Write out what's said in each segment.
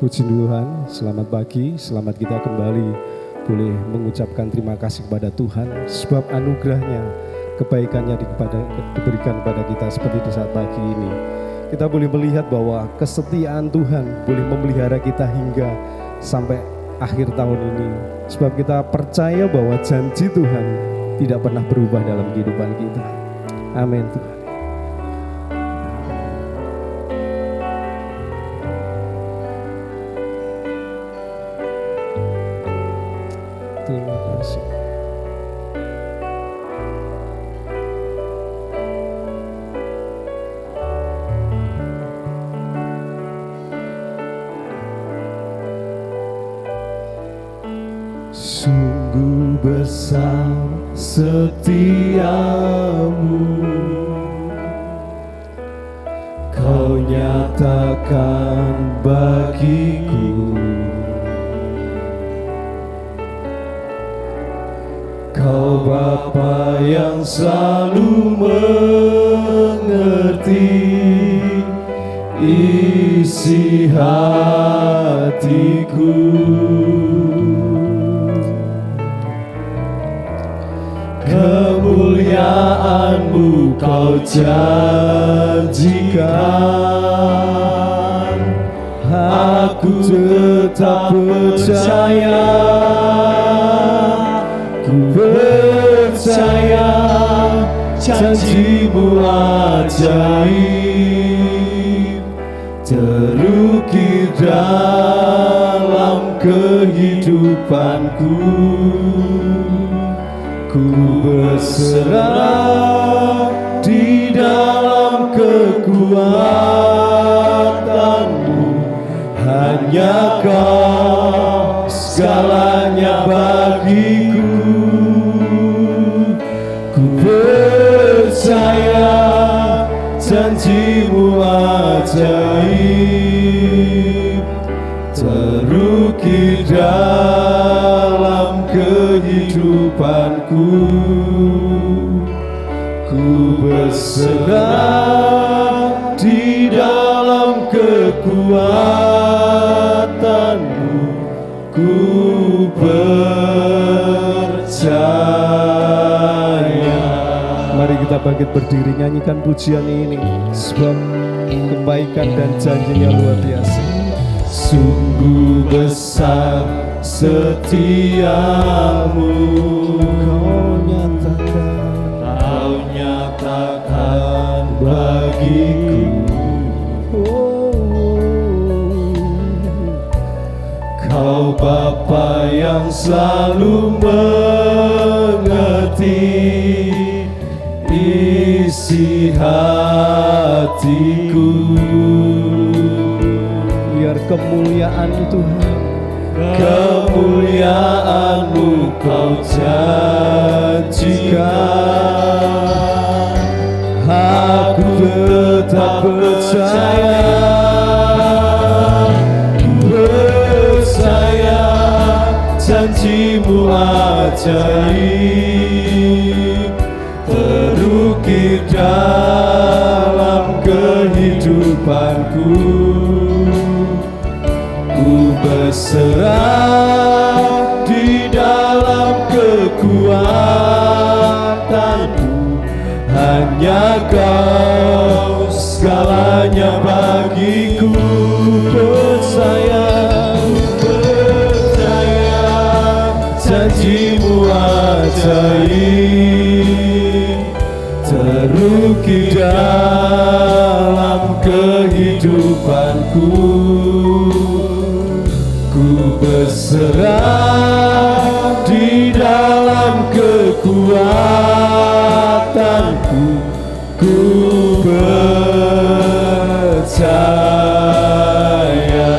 Puji Tuhan, selamat pagi, selamat kita kembali boleh mengucapkan terima kasih kepada Tuhan sebab anugerahnya, kebaikannya diberikan kepada kita seperti di saat pagi ini. Kita boleh melihat bahwa kesetiaan Tuhan boleh memelihara kita hingga sampai akhir tahun ini. Sebab kita percaya bahwa janji Tuhan tidak pernah berubah dalam kehidupan kita. Amin Tuhan. Terima kasih. Sungguh besar setiamu, Kau nyatakan bagiku. Kau Bapa yang selalu mengerti isi hatiku. Kemuliaan-Mu Kau janjikan, aku tetap percaya. Ku percaya janji-Mu ajaib, terukir dalam kehidupanku. Ku berserah di dalam kekuatan-Mu, hanya Kau segalanya bagiku. Ku percaya janji-Mu ajaib, terukir dalam kehidupanku. Ku berserah di dalam kekuatan-Mu, ku percaya. Mari kita bangkit berdiri, nyanyikan pujian ini sebab kebaikan dan janjinya luar biasa. Sungguh besar setiamu, Kau nyatakan bagiku. Kau Bapa yang selalu mengerti isi hatiku. Biar kemuliaan Tuhan, kemuliaan-Mu Kau janjikan, aku tetap percaya. Percaya janji-Mu ajaib, terukir dalam kehidupanku. Ku berserah di dalam kekuatan-Mu, hanya Kau segalanya bagiku. Percaya janji-Mu ajaib, terukir dalam kehidupanku. Ku berserah di dalam kekuatan-Ku, ku percaya.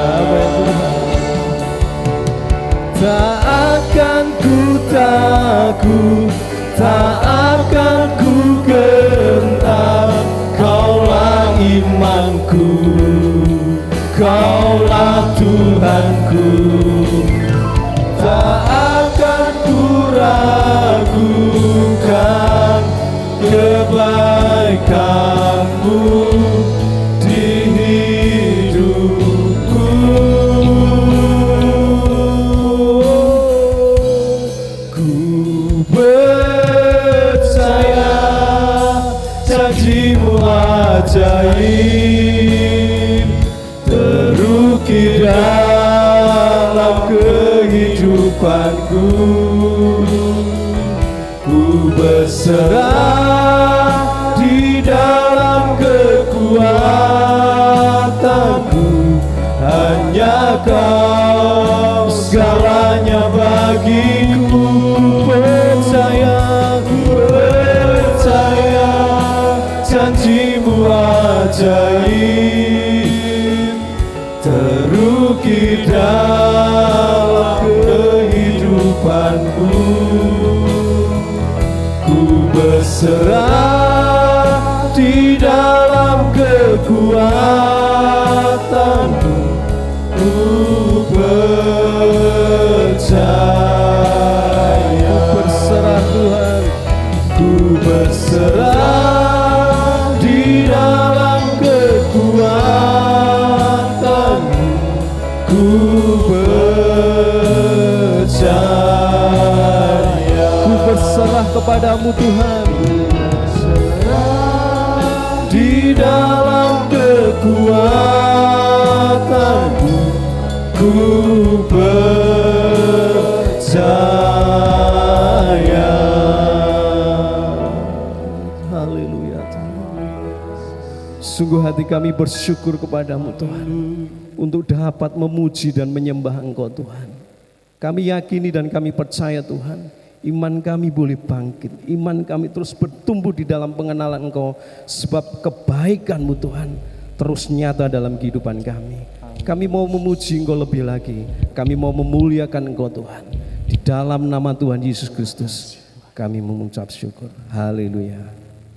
Tak akan ku takut, tak akan ku gentar. Kaulah imanku, Kaulah Tuhanku. Tak akan ku ragukan kebaikan-Mu di hidupku. kehidupanku. Ku berserah di dalam kekuatanku, hanya Kau segalanya bagiku. Percaya janjimu ajaib, terukir dalam kehidupanku. Ku berserah di dalam kekuatanmu. Ku percaya. Ku berserah Tuhan. Ku berserah di dalam kekuatanmu. Ku percaya. Ku berserah kepadamu Tuhan. Di dalam kekuatanmu, ku percaya. Haleluya. Sungguh hati kami bersyukur kepadamu Tuhan, untuk dapat memuji dan menyembah Engkau Tuhan. Kami yakini dan kami percaya Tuhan, iman kami boleh bangkit, iman kami terus bertumbuh di dalam pengenalan Engkau, sebab kebaikan-Mu Tuhan terus nyata dalam kehidupan kami. Kami mau memuji Engkau lebih lagi, kami mau memuliakan Engkau Tuhan. Di dalam nama Tuhan Yesus Kristus kami mengucap syukur. Haleluya.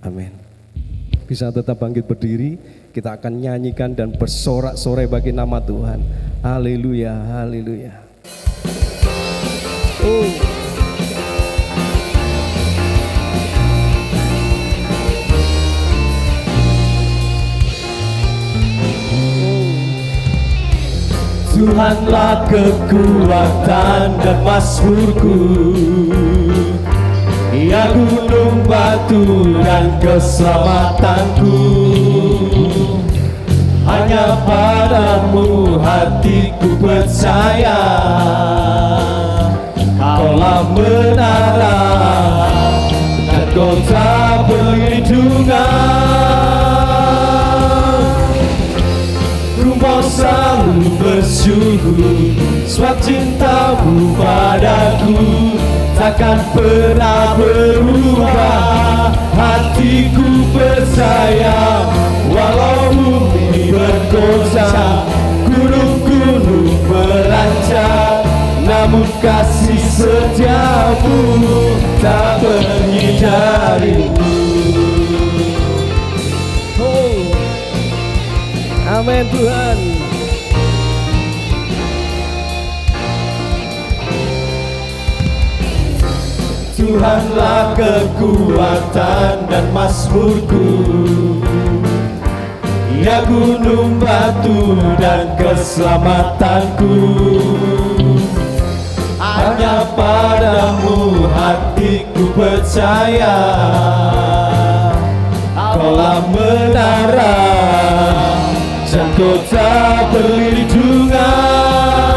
Amin. Bisa tetap bangkit berdiri, kita akan nyanyikan dan bersorak-sorai bagi nama Tuhan. Haleluya, haleluya. Oh. Tuhanlah kekuatan dan mazmurku, Ia gunung batu dan keselamatanku. Hanya padamu hatiku percaya, Kaulah menara dan kota perlindungan. Ku mau selalu bersyukur, sebab cintamu padaku takkan pernah berubah. Hatiku percaya, walau bumi bergoncang, gunung-gunung beranjak, namun kasih setiamu tak pergi dariku. Oh, amin Tuhan. Tuhanlah kekuatan dan mazmurku, Ia gunung batu dan keselamatanku. Hanya padamu hatiku percaya, Kaulah menara dan kota perlindungan.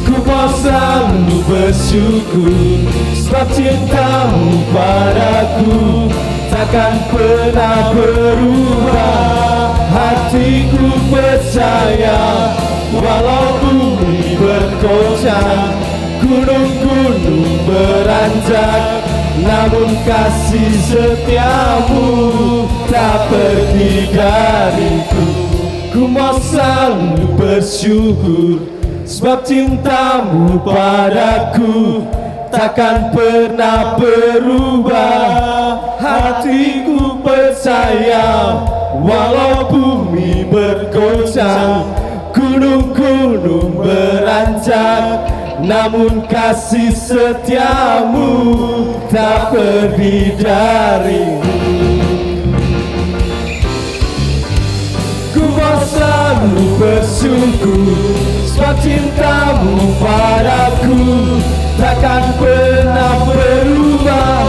Ku mau selalu bersyukur, sebab cintamu padaku takkan pernah berubah. Hatiku percaya, walau bumi bergoncang, gunung-gunung beranjak, namun kasih setiamu tak pergi dariku. Ku mau selalu bersyukur, sebab cintamu padaku takkan pernah berubah. Hatiku percaya, walau bumi bergoncang, gunung-gunung beranjak, namun kasih setiamu tak pergi dariku. Ku mau selalu bersyukur, sebab cintamu padaku takkan pernah berubah.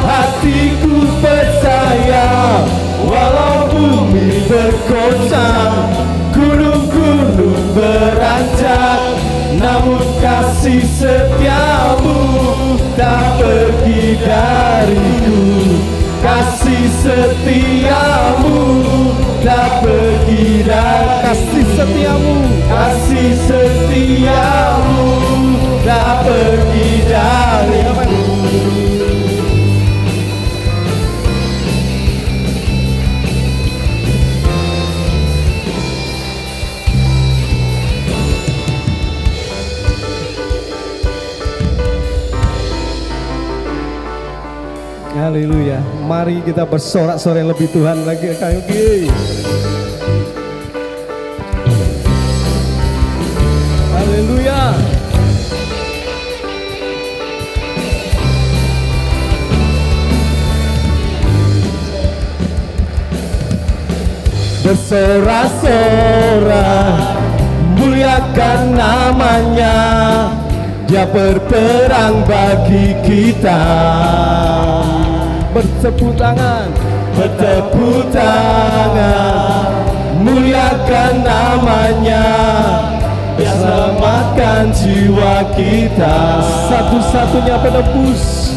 Hatiku percaya, walau bumi bergoncang, gunung-gunung beranjak, namun kasih setiamu tak pergi dariku. Kasih setiamu tak pergi dari kasih setiamu, kasih setiamu tak pergi dariku. Haleluya. Mari kita bersorak-sorai lebih Tuhan lagi. Haleluya. Bersorak-sorai muliakan namanya, Dia berperang bagi kita. Bertepuk tangan, bertepuk tangan, muliakan namanya, Dia selamatkan jiwa kita. Satu-satunya penebus,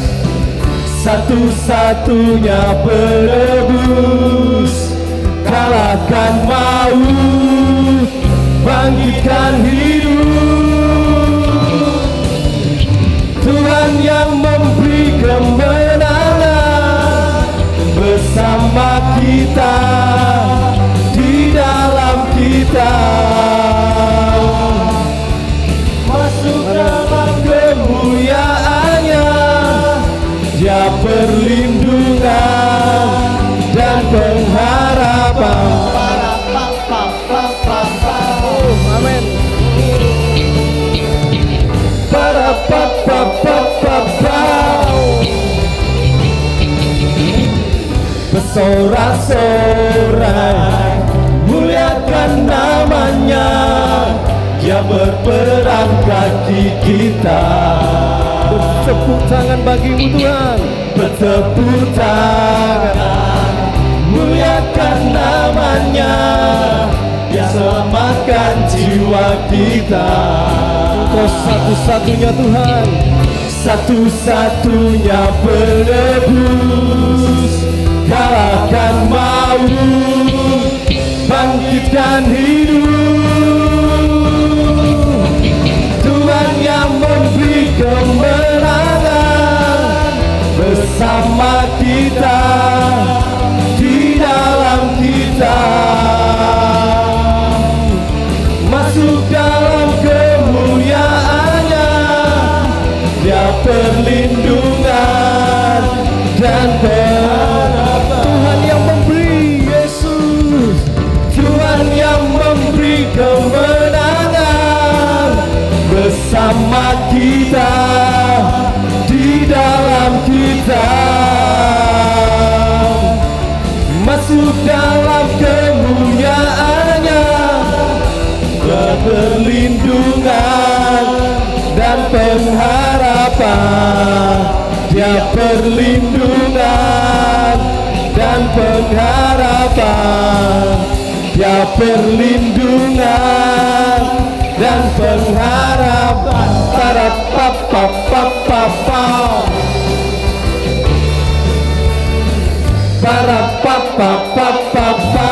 satu-satunya penebus, kalahkan maut, bangkitkan hidup. Tuhan yang memberi kemenangan bersama kita, di dalam kita. Masuk dalam kemuliaan-Nya, Dia perlindungan dan pengharapan. Amin. Bersorak-sorai muliakan namanya, Dia berperang bagi kita. Bertepuk tangan bagimu Tuhan, bertepuk tangan, muliakan namanya, Dia selamatkan jiwa kita. Engkau satu-satunya Tuhan, satu-satunya penebus, kalahkan maut, bangkitkan hidup. Tuhan yang memberi kemenangan bersama kita, di dalam kita. Masuk dalam kemuliaan-Nya, Dia perlindungan dan pengharapan. Tuhan yang memberi, Yesus, Tuhan yang memberi kemenangan bersama kita, di dalam kita. Masuk dalam kemuliaan-Nya, Dia perlindungan dan pengharapan. Dia perlindungan dan pengharapan. Dia perlindungan dan pengharapan. Para papa papa para papa papa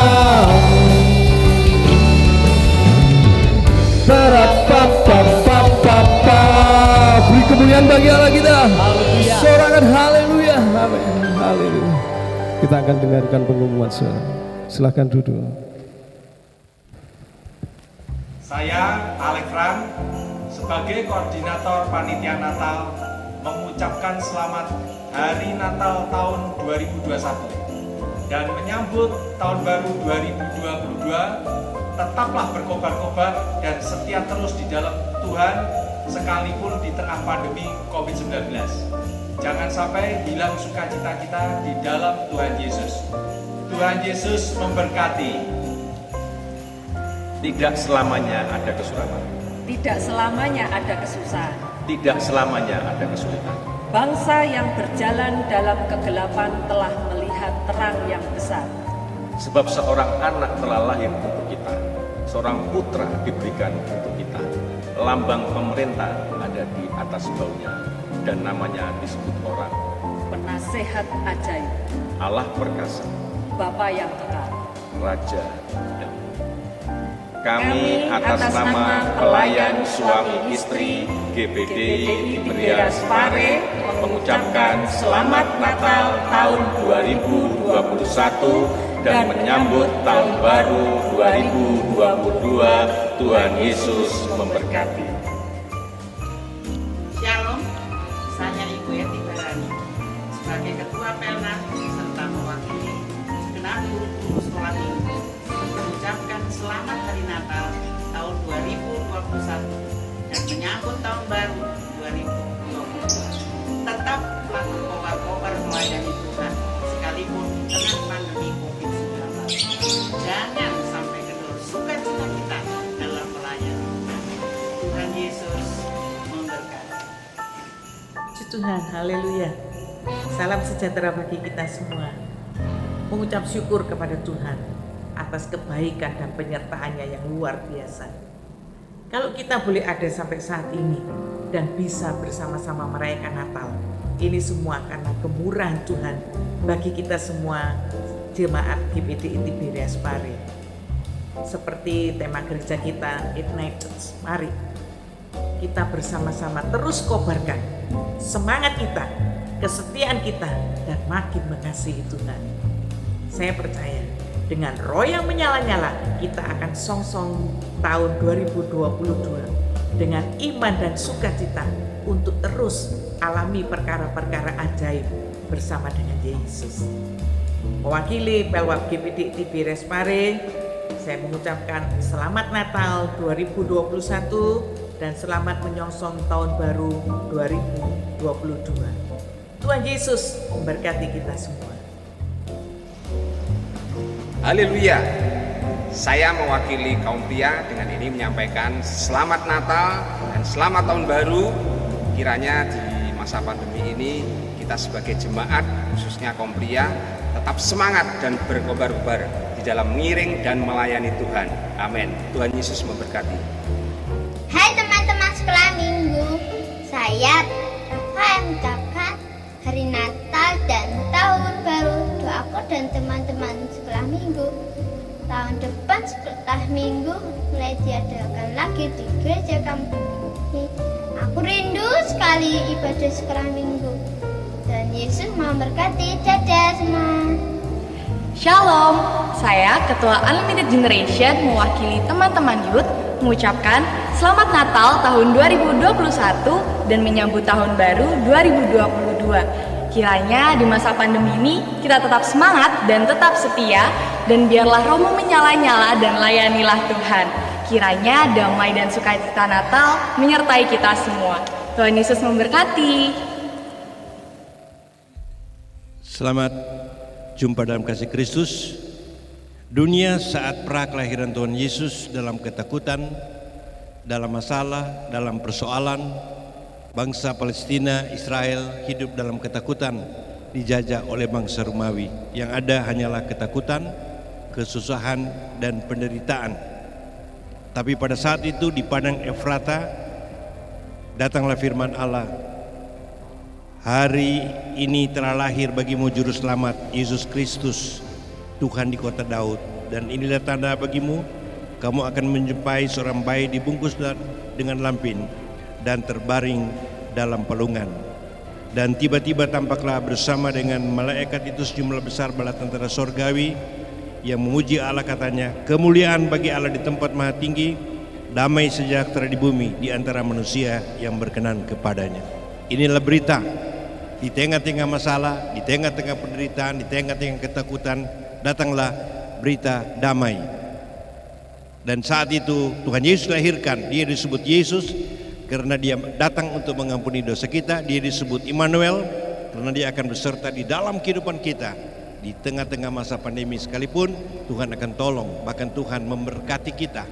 para papa papa. Beri kemuliaan bagi Allah kita. Sorakan haleluya. Amin. Haleluya. Kita akan dengarkan pengumuman suara. Silakan duduk. Saya Alex Ram sebagai koordinator panitia Natal mengucapkan selamat Hari Natal tahun 2021 dan menyambut tahun baru 2022. Tetaplah berkobar-kobar dan setia terus di dalam Tuhan sekalipun di tengah pandemi COVID-19. Jangan sampai hilang sukacita kita di dalam Tuhan Yesus. Tuhan Yesus memberkati. Tidak selamanya ada kesulitan. Tidak selamanya ada kesusahan. Tidak selamanya ada kesulitan. Bangsa yang berjalan dalam kegelapan telah melihat terang yang besar. Sebab seorang anak telah lahir untuk kita, seorang putra diberikan untuk kita. lambang pemerintah ada di atas baunya, dan namanya disebut orang. Penasehat ajaib, Allah perkasa, Bapa yang kekal. Raja damai. Kami atas nama pelayan suami istri GBDI Tiberias Pare mengucapkan Selamat Natal tahun 2021 dan menyambut Tahun Baru 2022. Tuhan Yesus memberkati. Shalom, saya Ibu Yati Barani sebagai Ketua Pelnas serta mewakili segenap guru-guru sekolah minggu mengucapkan Selamat Hari Natal tahun 2021 dan menyambut Tahun Baru 2022. Tetap melakukan kobar-kobar melayani Tuhan sekalipun di tengah pandemi COVID-19. Jangan sampai kendor sukacita kita dalam melayani. Tuhan Yesus memberkati. Puji Tuhan, haleluya. Salam sejahtera bagi kita semua. Mengucap syukur kepada Tuhan atas kebaikan dan penyertaannya yang luar biasa. Kalau kita boleh ada sampai saat ini dan bisa bersama-sama merayakan Natal, ini semua karena kemurahan Tuhan bagi kita semua jemaat GBDI Tiberias Pare. Seperti tema gereja kita, Ignite Church, mari kita bersama-sama terus kobarkan semangat kita, kesetiaan kita, dan makin mengasihi Tuhan. Saya percaya dengan roh yang menyala-nyala kita akan songsong tahun 2022 dengan iman dan sukacita untuk terus alami perkara-perkara ajaib bersama dengan Yesus. Mewakili Pelwab GBDI Tiberias Pare, saya mengucapkan Selamat Natal 2021 dan selamat menyongsong Tahun Baru 2022. Tuhan Yesus memberkati kita semua. Haleluya. Saya mewakili kaum pria dengan ini menyampaikan Selamat Natal dan Selamat Tahun Baru. Kiranya di masa pandemi ini kita sebagai jemaat, khususnya kaum pria, tetap semangat dan berkobar-kobar di dalam mengiring dan melayani Tuhan. Amin. Tuhan Yesus memberkati. Hai teman-teman sekolah minggu, saya mengucapkan Hari Natal dan Tahun Baru untuk aku dan teman-teman sekolah minggu. Tahun depan sekolah minggu mulai diadakan lagi di gereja kami. Aku rindu sekali ibadah sekolah minggu. Dan Yesus memberkati. Dadah semua. Shalom, saya Ketua Unlimited Generation mewakili teman-teman youth mengucapkan Selamat Natal tahun 2021 dan menyambut Tahun Baru 2022. Kiranya di masa pandemi ini kita tetap semangat dan tetap setia, dan biarlah rohmu menyala-nyala dan layanilah Tuhan. Kiranya damai dan sukacita Natal menyertai kita semua. Tuhan Yesus memberkati. Selamat jumpa dalam kasih Kristus. Dunia saat pra kelahiran Tuhan Yesus dalam ketakutan, dalam masalah, dalam persoalan. Bangsa Palestina, Israel hidup dalam ketakutan, dijajah oleh bangsa Romawi. Yang ada hanyalah ketakutan, kesusahan, dan penderitaan. Tapi pada saat itu di padang Efrata datanglah firman Allah. Hari ini telah lahir bagimu juru selamat, Yesus Kristus, Tuhan di kota Daud. Dan inilah tanda bagimu, kamu akan menjumpai seorang bayi dibungkus dengan lampin dan terbaring dalam palungan. Dan tiba-tiba tampaklah bersama dengan malaikat itu sejumlah besar bala tentara sorgawi yang memuji Allah, katanya, kemuliaan bagi Allah di tempat maha tinggi, damai sejahtera di bumi di antara manusia yang berkenan kepadanya. Inilah berita. Di tengah-tengah masalah, di tengah-tengah penderitaan, di tengah-tengah ketakutan, datanglah berita damai. Dan saat itu Tuhan Yesus lahirkan. Dia disebut Yesus karena dia datang untuk mengampuni dosa kita. Dia disebut Immanuel karena dia akan beserta di dalam kehidupan kita. Di tengah-tengah masa pandemi sekalipun Tuhan akan tolong, bahkan Tuhan memberkati kita.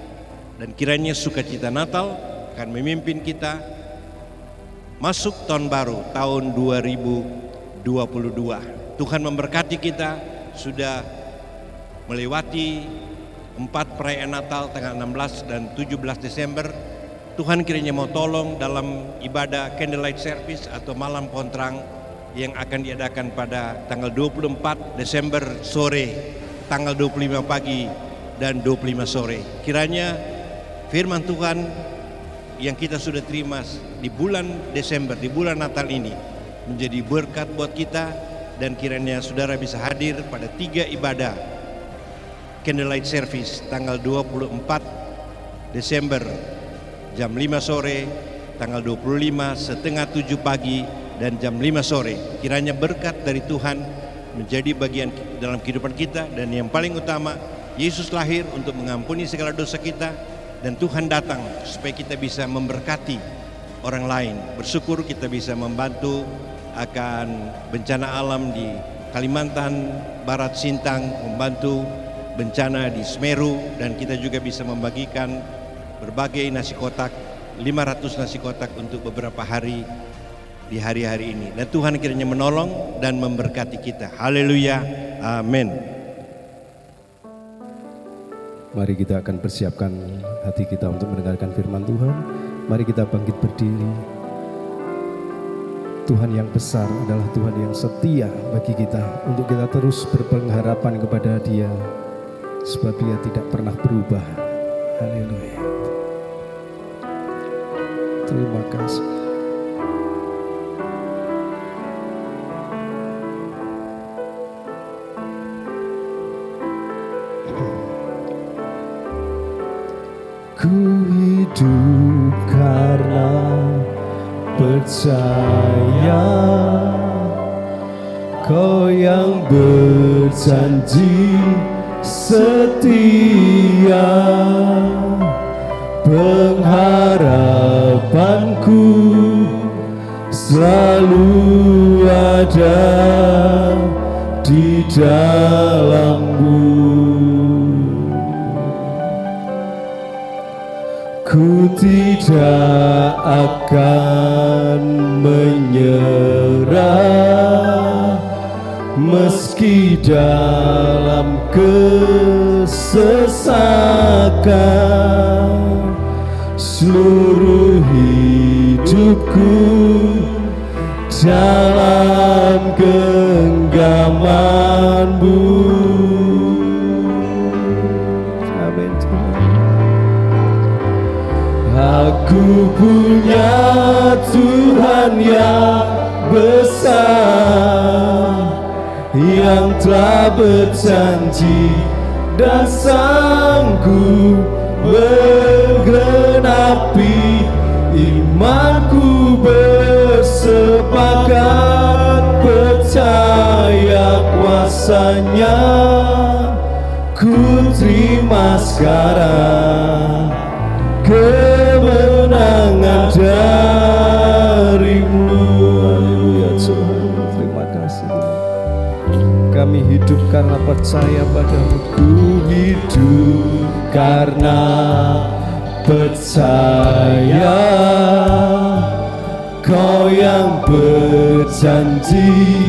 Dan kiranya sukacita Natal akan memimpin kita masuk tahun baru, tahun 2022. Tuhan memberkati kita, sudah melewati 4 perayaan Natal tanggal 16 dan 17 Desember. Tuhan kiranya mau tolong dalam ibadah candlelight service atau malam pohon terang yang akan diadakan pada tanggal 24 Desember sore, tanggal 25 pagi dan 25 sore. Kiranya firman Tuhan yang kita sudah terima di bulan Desember, di bulan Natal ini menjadi berkat buat kita, dan kiranya saudara bisa hadir pada 3 ibadah candlelight service tanggal 24 Desember jam 5 sore, tanggal 25 setengah 7 pagi dan jam 5 sore. Kiranya berkat dari Tuhan menjadi bagian dalam kehidupan kita, dan yang paling utama Yesus lahir untuk mengampuni segala dosa kita, dan Tuhan datang supaya kita bisa memberkati orang lain. Bersyukur kita bisa membantu akan bencana alam di Kalimantan Barat Sintang, membantu bencana di Semeru, dan kita juga bisa membagikan berbagai nasi kotak, 500 nasi kotak untuk beberapa hari di hari-hari ini. Dan Tuhan kiranya menolong dan memberkati kita. Haleluya, amin. Mari kita akan persiapkan hati kita untuk mendengarkan firman Tuhan. Mari kita bangkit berdiri. Tuhan yang besar adalah Tuhan yang setia bagi kita, untuk kita terus berpengharapan kepada Dia, sebab Dia tidak pernah berubah. Haleluya. Terima kasih. Ku hidup karena percaya Kau yang berjanji setia. Pengharapanku selalu ada di dalam-Mu. Ku tidak akan menyerah meski dalam kesesakan. Seluruh hidupku dalam genggaman-Mu. Amin. Aku punya Tuhan yang besar, yang telah berjanji dan sanggup menggenapi imanku. Bersepakat percaya kuasa-Nya, ku terima sekarang kemenangan dari-Mu. Haleluya Tuhan, terima kasih. Kami hidup karena percaya pada-Mu. Ku hidup karena percaya Kau yang berjanji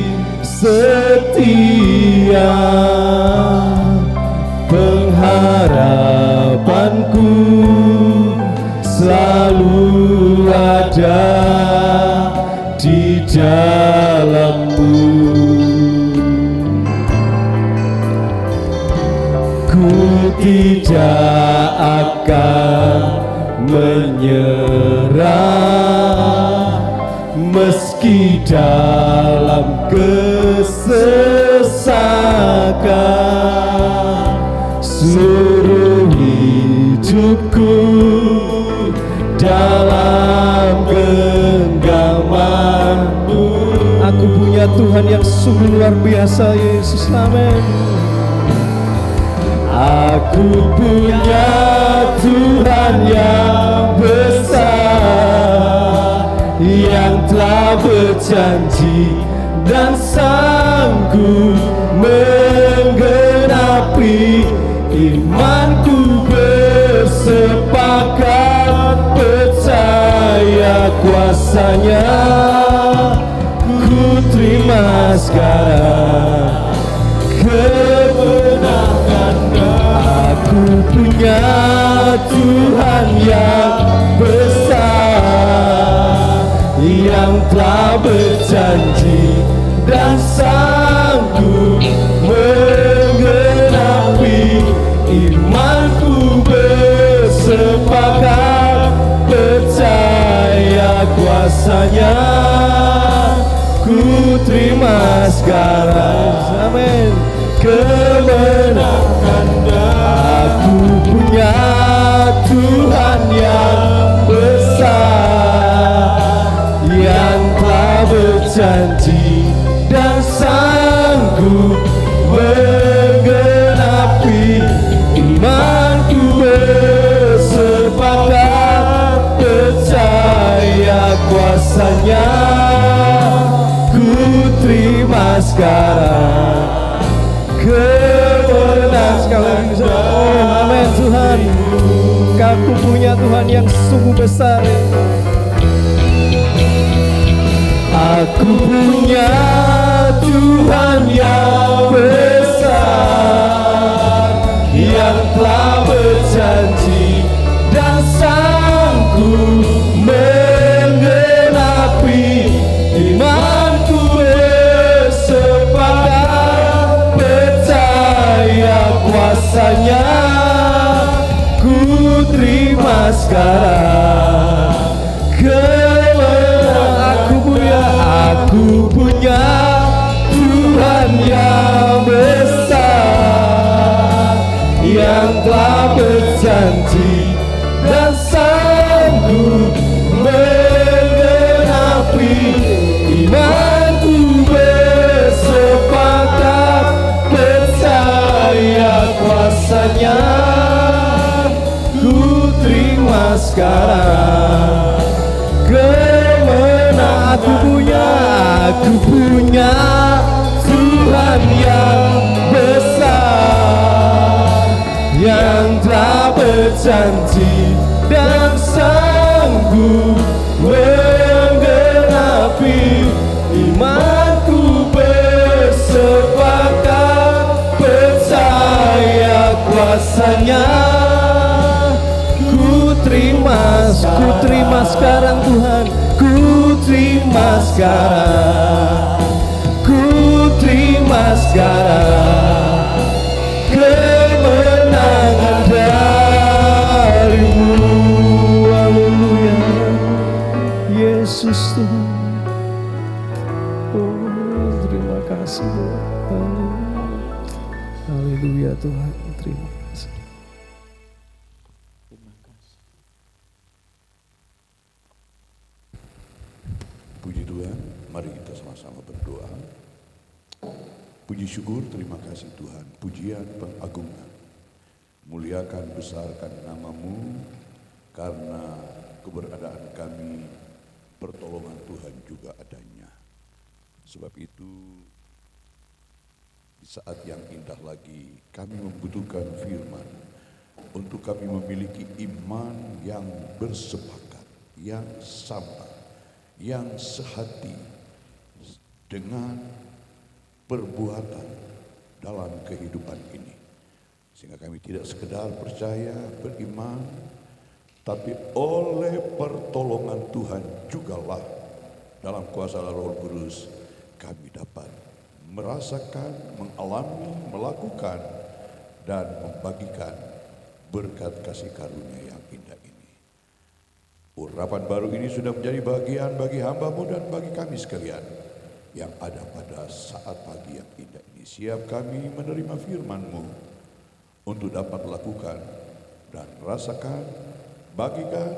setia. Pengharapanku selalu ada di dalam-Mu. Ku tidak akan menyerah meski dalam kesesakan. Seluruh hidupku dalam genggaman-Mu. Aku punya Tuhan yang sungguh luar biasa, Yesus. Amin. Aku punya Tuhan yang besar, yang telah berjanji dan sanggup menggenapi imanku. Bersepakat percaya kuasa-Nya, ku terima sekarang kemenangan. Aku punya Tuhan yang besar, yang telah berjanji dan sanggup menggenapi imanku. Bersepakat percaya kuasanya, ku terima sekarang, amin, kemenangan. Aku punya Tuhan yang besar, yang telah berjanji dan sanggup menggenapi imanku. Bersepakat percaya kuasanya, ku terima sekarang kemenangan. Sekali lagi, oh amin Tuhan, aku punya Tuhan yang sungguh besar. Aku punya Tuhan yang besar, yang telah berjanji dan sanggup menggenapi imanku. Bersepakat percaya kuasanya, ku terima sekarang kemenangan. Aku punya Tuhan yang besar, yang telah berjanji dan sanggup menggenapi imanku. Bersepakat percaya kuasanya, ku terima sekarang kemenangan. Aku punya Tuhan yang besar, yang telah berjanji dan sanggup menggenapi imanku. Bersepakat percaya kuasanya, ku terima sekarang Tuhan, ku terima sekarang, ku terima sekarang kemenangan darimu. Haleluya, Yesus Tuhan. Oh terima kasih Tuhan. Haleluya Tuhan, terima kasih. Puji Tuhan, mari kita sama-sama berdoa. Puji syukur, terima kasih Tuhan, pujian pengagungan. Muliakan, besarkan namamu, karena keberadaan kami, pertolongan Tuhan juga adanya. Sebab itu, di saat yang indah lagi, kami membutuhkan firman, untuk kami memiliki iman yang bersepakat, yang sama, yang sehati dengan perbuatan dalam kehidupan ini. Sehingga kami tidak sekedar percaya, beriman, tapi oleh pertolongan Tuhan jugalah dalam kuasa Roh Kudus kami dapat merasakan, mengalami, melakukan, dan membagikan berkat kasih karunia yang indah ini. Urapan baru ini sudah menjadi bagian bagi hamba-Mu dan bagi kami sekalian yang ada pada saat pagi yang indah ini. Siap kami menerima firman-Mu untuk dapat lakukan dan rasakan, bagikan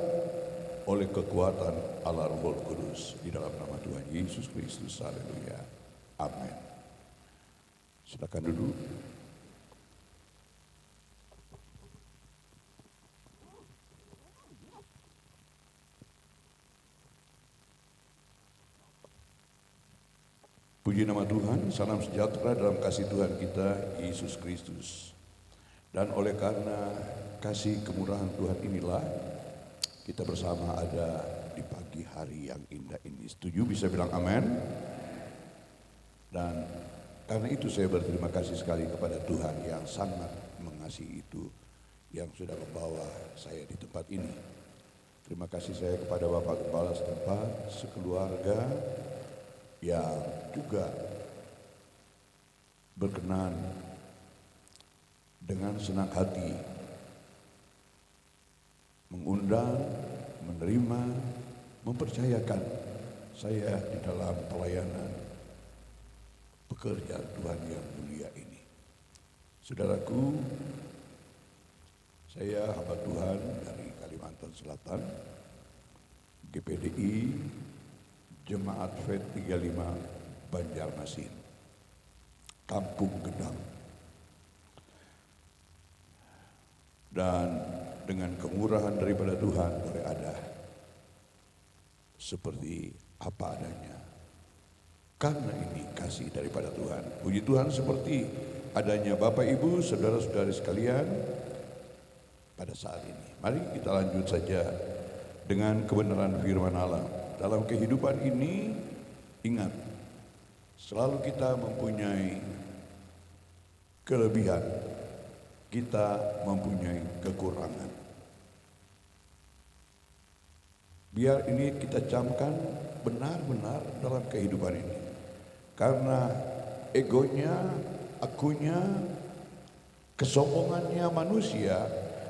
oleh kekuatan Allah Roh Kudus di dalam nama Tuhan Yesus Kristus. Haleluya. Amin. Silakan duduk. Puji nama Tuhan, salam sejahtera dalam kasih Tuhan kita, Yesus Kristus. Dan oleh karena kasih kemurahan Tuhan inilah, kita bersama ada di pagi hari yang indah ini. Setuju? Bisa bilang amin? Dan karena itu saya berterima kasih sekali kepada Tuhan yang sangat mengasihi itu. yang sudah membawa saya di tempat ini. Terima kasih saya kepada Bapak Kepala setempat, sekeluarga yang juga berkenan dengan senang hati mengundang, menerima, mempercayakan saya di dalam pelayanan pekerjaan Tuhan yang mulia ini. Saudaraku, saya hamba Tuhan dari Kalimantan Selatan, GPDI Jemaat FED 35 Banjarmasin, Kampung Gedang. Dan dengan kemurahan daripada Tuhan boleh ada seperti apa adanya. Karena ini kasih daripada Tuhan. Puji Tuhan, seperti adanya Bapak Ibu, saudara-saudari sekalian pada saat ini. Mari kita lanjut saja dengan kebenaran firman Allah. Dalam kehidupan ini, ingat, selalu kita mempunyai kelebihan, kita mempunyai kekurangan. Biar ini kita camkan benar-benar dalam kehidupan ini. Karena egonya, akunya, kesombongannya manusia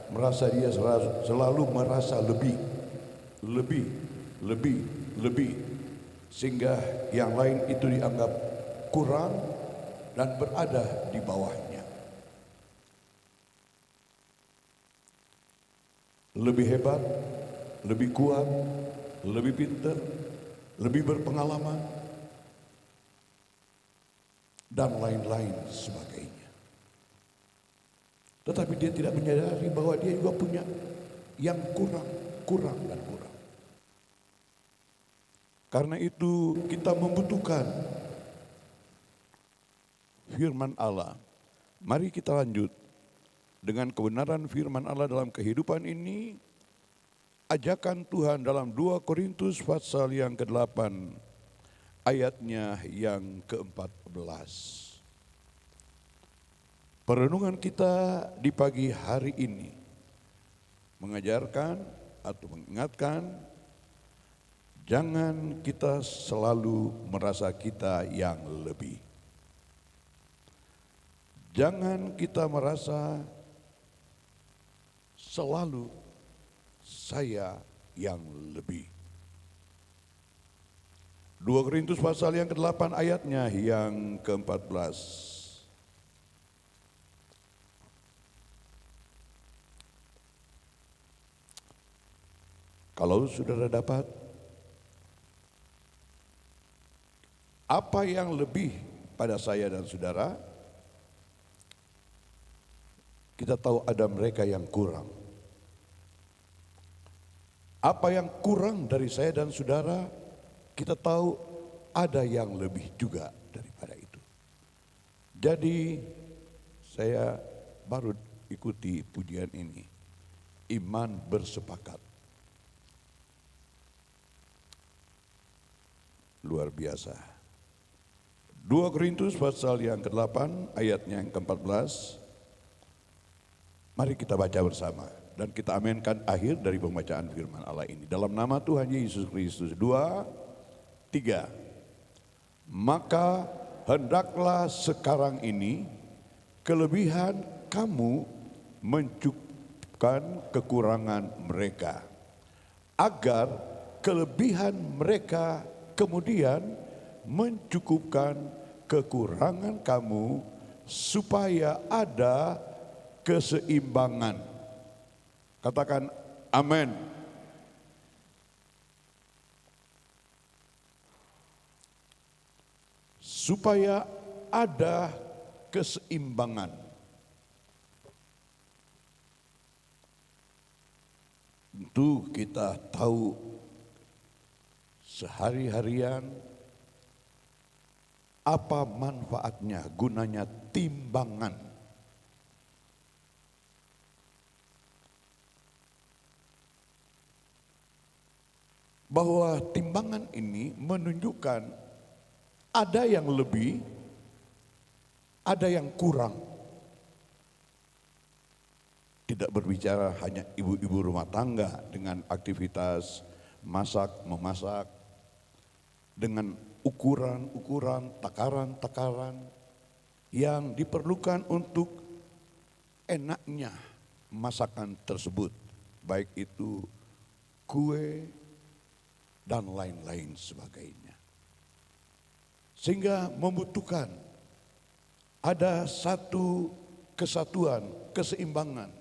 merasa dia selalu merasa lebih. Sehingga yang lain itu dianggap kurang dan berada di bawahnya. Lebih hebat, lebih kuat, lebih pintar, lebih berpengalaman, dan lain-lain sebagainya. Tetapi dia tidak menyadari bahwa dia juga punya yang kurang. Karena itu kita membutuhkan firman Allah. Mari kita lanjut dengan kebenaran firman Allah dalam kehidupan ini. Ajakan Tuhan dalam 2 Korintus pasal yang ke-8 ayatnya yang ke-14. Perenungan kita di pagi hari ini mengajarkan atau mengingatkan, jangan kita selalu merasa kita yang lebih. Jangan kita merasa selalu saya yang lebih. 2 Korintus pasal yang ke-8 ayatnya yang ke-14. Kalau saudara dapat, apa yang lebih pada saya dan saudara, kita tahu ada mereka yang kurang. Apa yang kurang dari saya dan saudara, kita tahu ada yang lebih juga daripada itu. Jadi saya baru ikuti pujian ini. Iman bersepakat. Luar biasa. 2 Korintus pasal yang ke-8 ayatnya yang ke-14. Mari kita baca bersama dan kita amenkan akhir dari pembacaan firman Allah ini. Dalam nama Tuhan Yesus Kristus. 2, 3. Maka hendaklah sekarang ini kelebihan kamu mencukupkan kekurangan mereka, agar kelebihan mereka kemudian mencukupkan kekurangan kamu, supaya ada keseimbangan. Katakan amin. Supaya ada keseimbangan. Tentu kita tahu sehari-harian apa manfaatnya, gunanya timbangan. Bahwa timbangan ini menunjukkan ada yang lebih, ada yang kurang. tidak berbicara hanya ibu-ibu rumah tangga dengan aktivitas masak, memasak, dengan ukuran-ukuran, takaran-takaran yang diperlukan untuk enaknya masakan tersebut, baik itu kue dan lain-lain sebagainya. Sehingga membutuhkan ada satu kesatuan, keseimbangan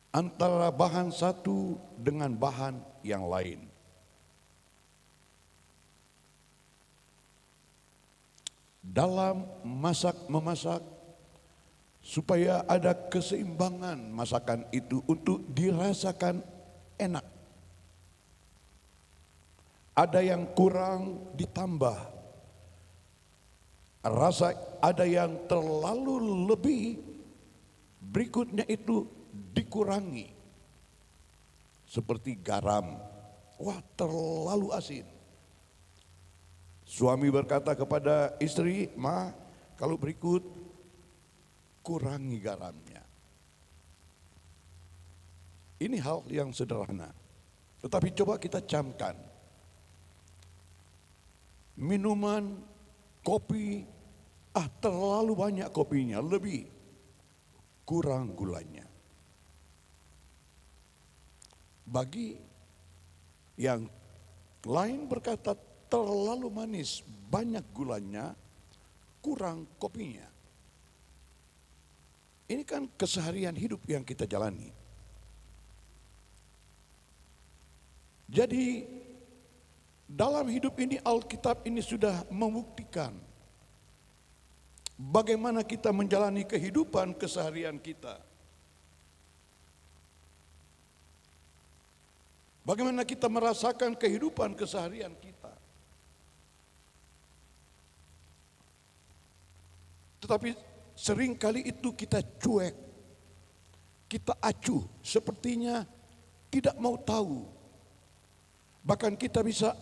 antara bahan satu dengan bahan yang lain. Dalam memasak, supaya ada keseimbangan masakan itu untuk dirasakan enak. Ada yang kurang ditambah, rasa ada yang terlalu lebih, berikutnya itu dikurangi. Seperti garam, wah terlalu asin. Suami berkata kepada istri, "Ma, kalau berikut kurangi garamnya." Ini hal yang sederhana, tetapi coba kita camkan. Minuman, kopi, terlalu banyak kopinya, lebih, kurang gulanya. Bagi yang lain berkata terlalu manis, banyak gulanya, kurang kopinya. Ini kan keseharian hidup yang kita jalani. Jadi dalam hidup ini Alkitab ini sudah membuktikan bagaimana kita menjalani kehidupan keseharian kita. Bagaimana kita merasakan kehidupan keseharian kita. Tetapi seringkali itu kita cuek, kita acuh, sepertinya tidak mau tahu. Bahkan kita bisa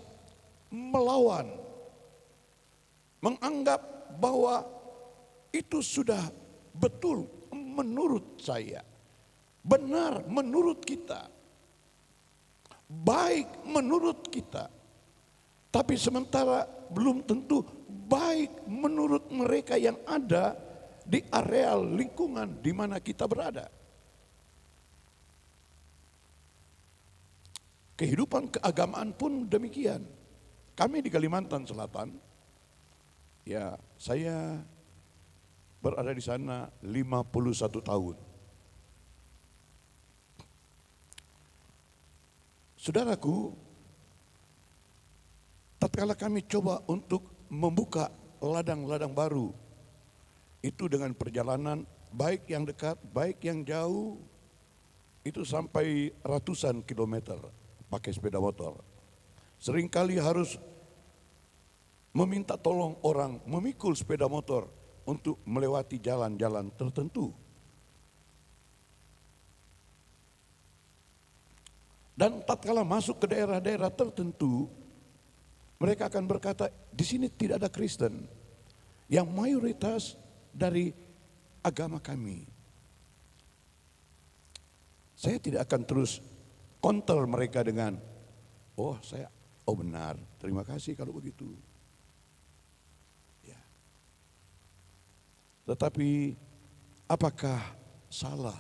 melawan, menganggap bahwa itu sudah betul menurut saya, benar menurut kita, baik menurut kita. Tapi sementara belum tentu baik menurut mereka yang ada di areal lingkungan di mana kita berada. Kehidupan keagamaan pun demikian. Kami di Kalimantan Selatan, ya saya berada di sana 51 tahun. Saudaraku, tatkala kami coba untuk membuka ladang-ladang baru, itu dengan perjalanan baik yang dekat, baik yang jauh, itu sampai ratusan kilometer pakai sepeda motor. Seringkali harus meminta tolong orang memikul sepeda motor untuk melewati jalan-jalan tertentu. Dan tatkala masuk ke daerah-daerah tertentu, mereka akan berkata, di sini tidak ada Kristen, yang mayoritas dari agama kami. Saya tidak akan terus counter mereka dengan, oh benar, terima kasih kalau begitu. Ya. Tetapi apakah salah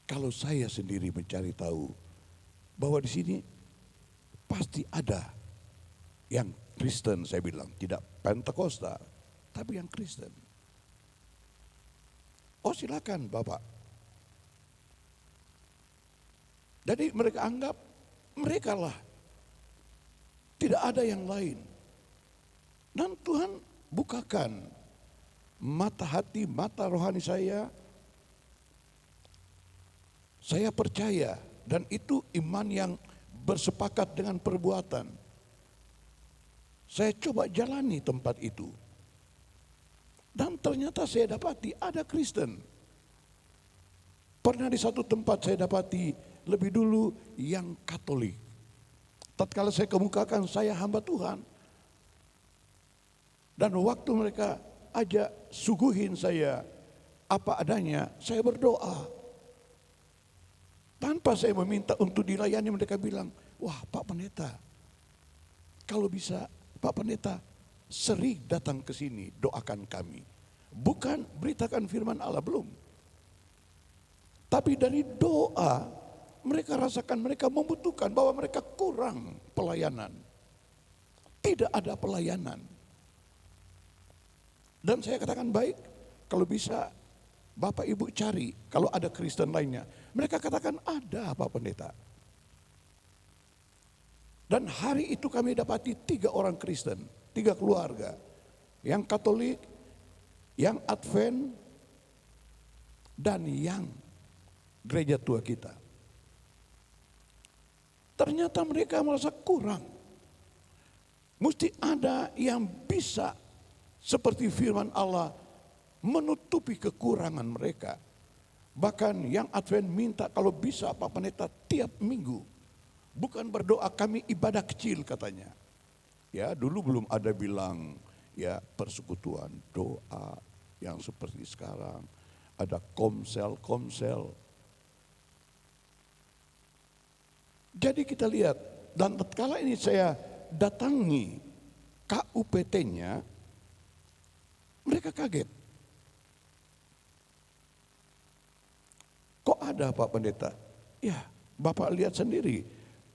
kalau saya sendiri mencari tahu bahwa di sini pasti ada yang Kristen, saya bilang, tidak Pentakosta, tapi yang Kristen. Oh silakan Bapak. Jadi mereka anggap mereka lah, tidak ada yang lain. Dan Tuhan bukakan mata hati, mata rohani saya percaya, dan itu iman yang bersepakat dengan perbuatan. Saya coba jalani tempat itu. Dan ternyata saya dapati ada Kristen. Pernah di satu tempat saya dapati lebih dulu yang Katolik. Tatkala saya kemukakan saya hamba Tuhan. Dan waktu mereka ajak suguhin saya apa adanya, saya berdoa. Tanpa saya meminta untuk dilayani, mereka bilang, wah Pak Pendeta, kalau bisa Pak Pendeta sering datang ke sini, doakan kami. Bukan beritakan firman Allah, belum. Tapi dari doa, mereka rasakan mereka membutuhkan bahwa mereka kurang pelayanan. Tidak ada pelayanan. Dan saya katakan baik, kalau bisa Bapak Ibu cari, kalau ada Kristen lainnya. Mereka katakan ada Pak Pendeta. Dan hari itu kami dapati 3 orang Kristen, 3 keluarga. Yang Katolik, yang Advent, dan yang gereja tua kita. Ternyata mereka merasa kurang. Mesti ada yang bisa seperti firman Allah menutupi kekurangan mereka. Bahkan yang Advent minta kalau bisa Pak Pendeta tiap minggu. Bukan berdoa, kami ibadah kecil katanya. Ya, dulu belum ada bilang ya persekutuan doa yang seperti sekarang. Ada komsel. Jadi kita lihat, dan tatkala ini saya datangi KUPT-nya, mereka kaget. Kok ada Pak Pendeta? Ya, Bapak lihat sendiri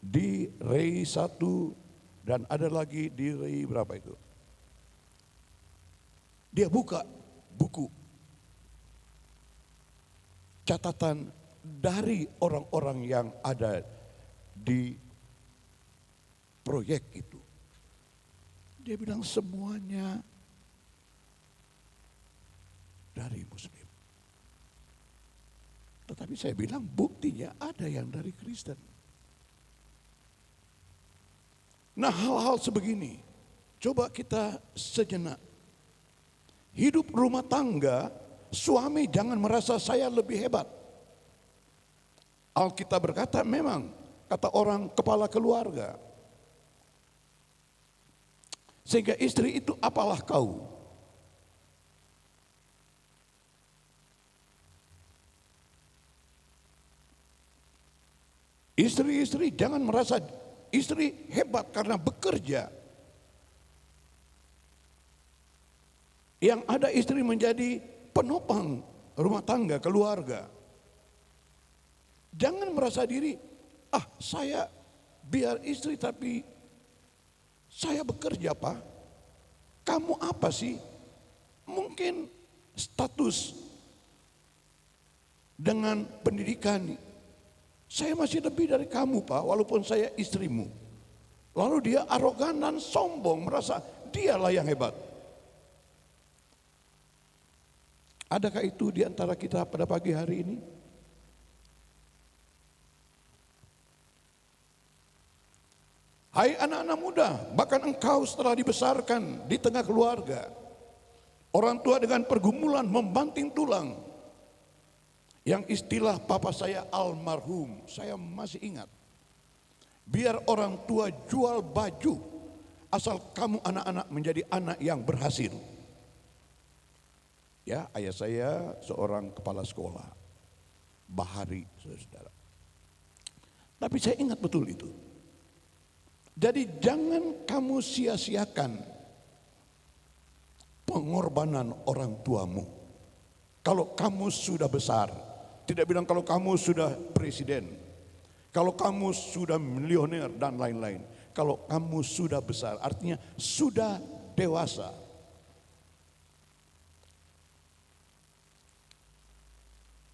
di Rei 1 dan ada lagi di Rei berapa itu. Dia buka buku catatan dari orang-orang yang ada di proyek itu. Dia bilang semuanya dari Muslim. Tetapi saya bilang buktinya ada yang dari Kristen. Nah, hal-hal sebegini, coba kita sejenak. Hidup rumah tangga, suami jangan merasa saya lebih hebat. Alkitab berkata memang, kata orang kepala keluarga. Sehingga istri itu apalah kau. Istri-istri jangan merasa istri hebat karena bekerja. Yang ada istri menjadi penopang rumah tangga, keluarga. Jangan merasa diri, saya biar istri tapi saya bekerja Pak. Kamu apa sih? Mungkin status dengan pendidikan. Saya masih lebih dari kamu Pak, walaupun saya istrimu. Lalu dia arogan dan sombong, merasa dialah yang hebat. Adakah itu di antara kita pada pagi hari ini? Hai anak-anak muda, bahkan engkau setelah dibesarkan di tengah keluarga, orang tua dengan pergumulan membanting tulang. Yang istilah papa saya almarhum, saya masih ingat. Biar orang tua jual baju, asal kamu anak-anak menjadi anak yang berhasil. Ya, ayah saya seorang kepala sekolah, Bahari, saudara. Tapi saya ingat betul itu. Jadi jangan kamu sia-siakan pengorbanan orang tuamu. Kalau kamu sudah besar, tidak bilang kalau kamu sudah presiden, kalau kamu sudah milioner dan lain-lain. Kalau kamu sudah besar, artinya sudah dewasa.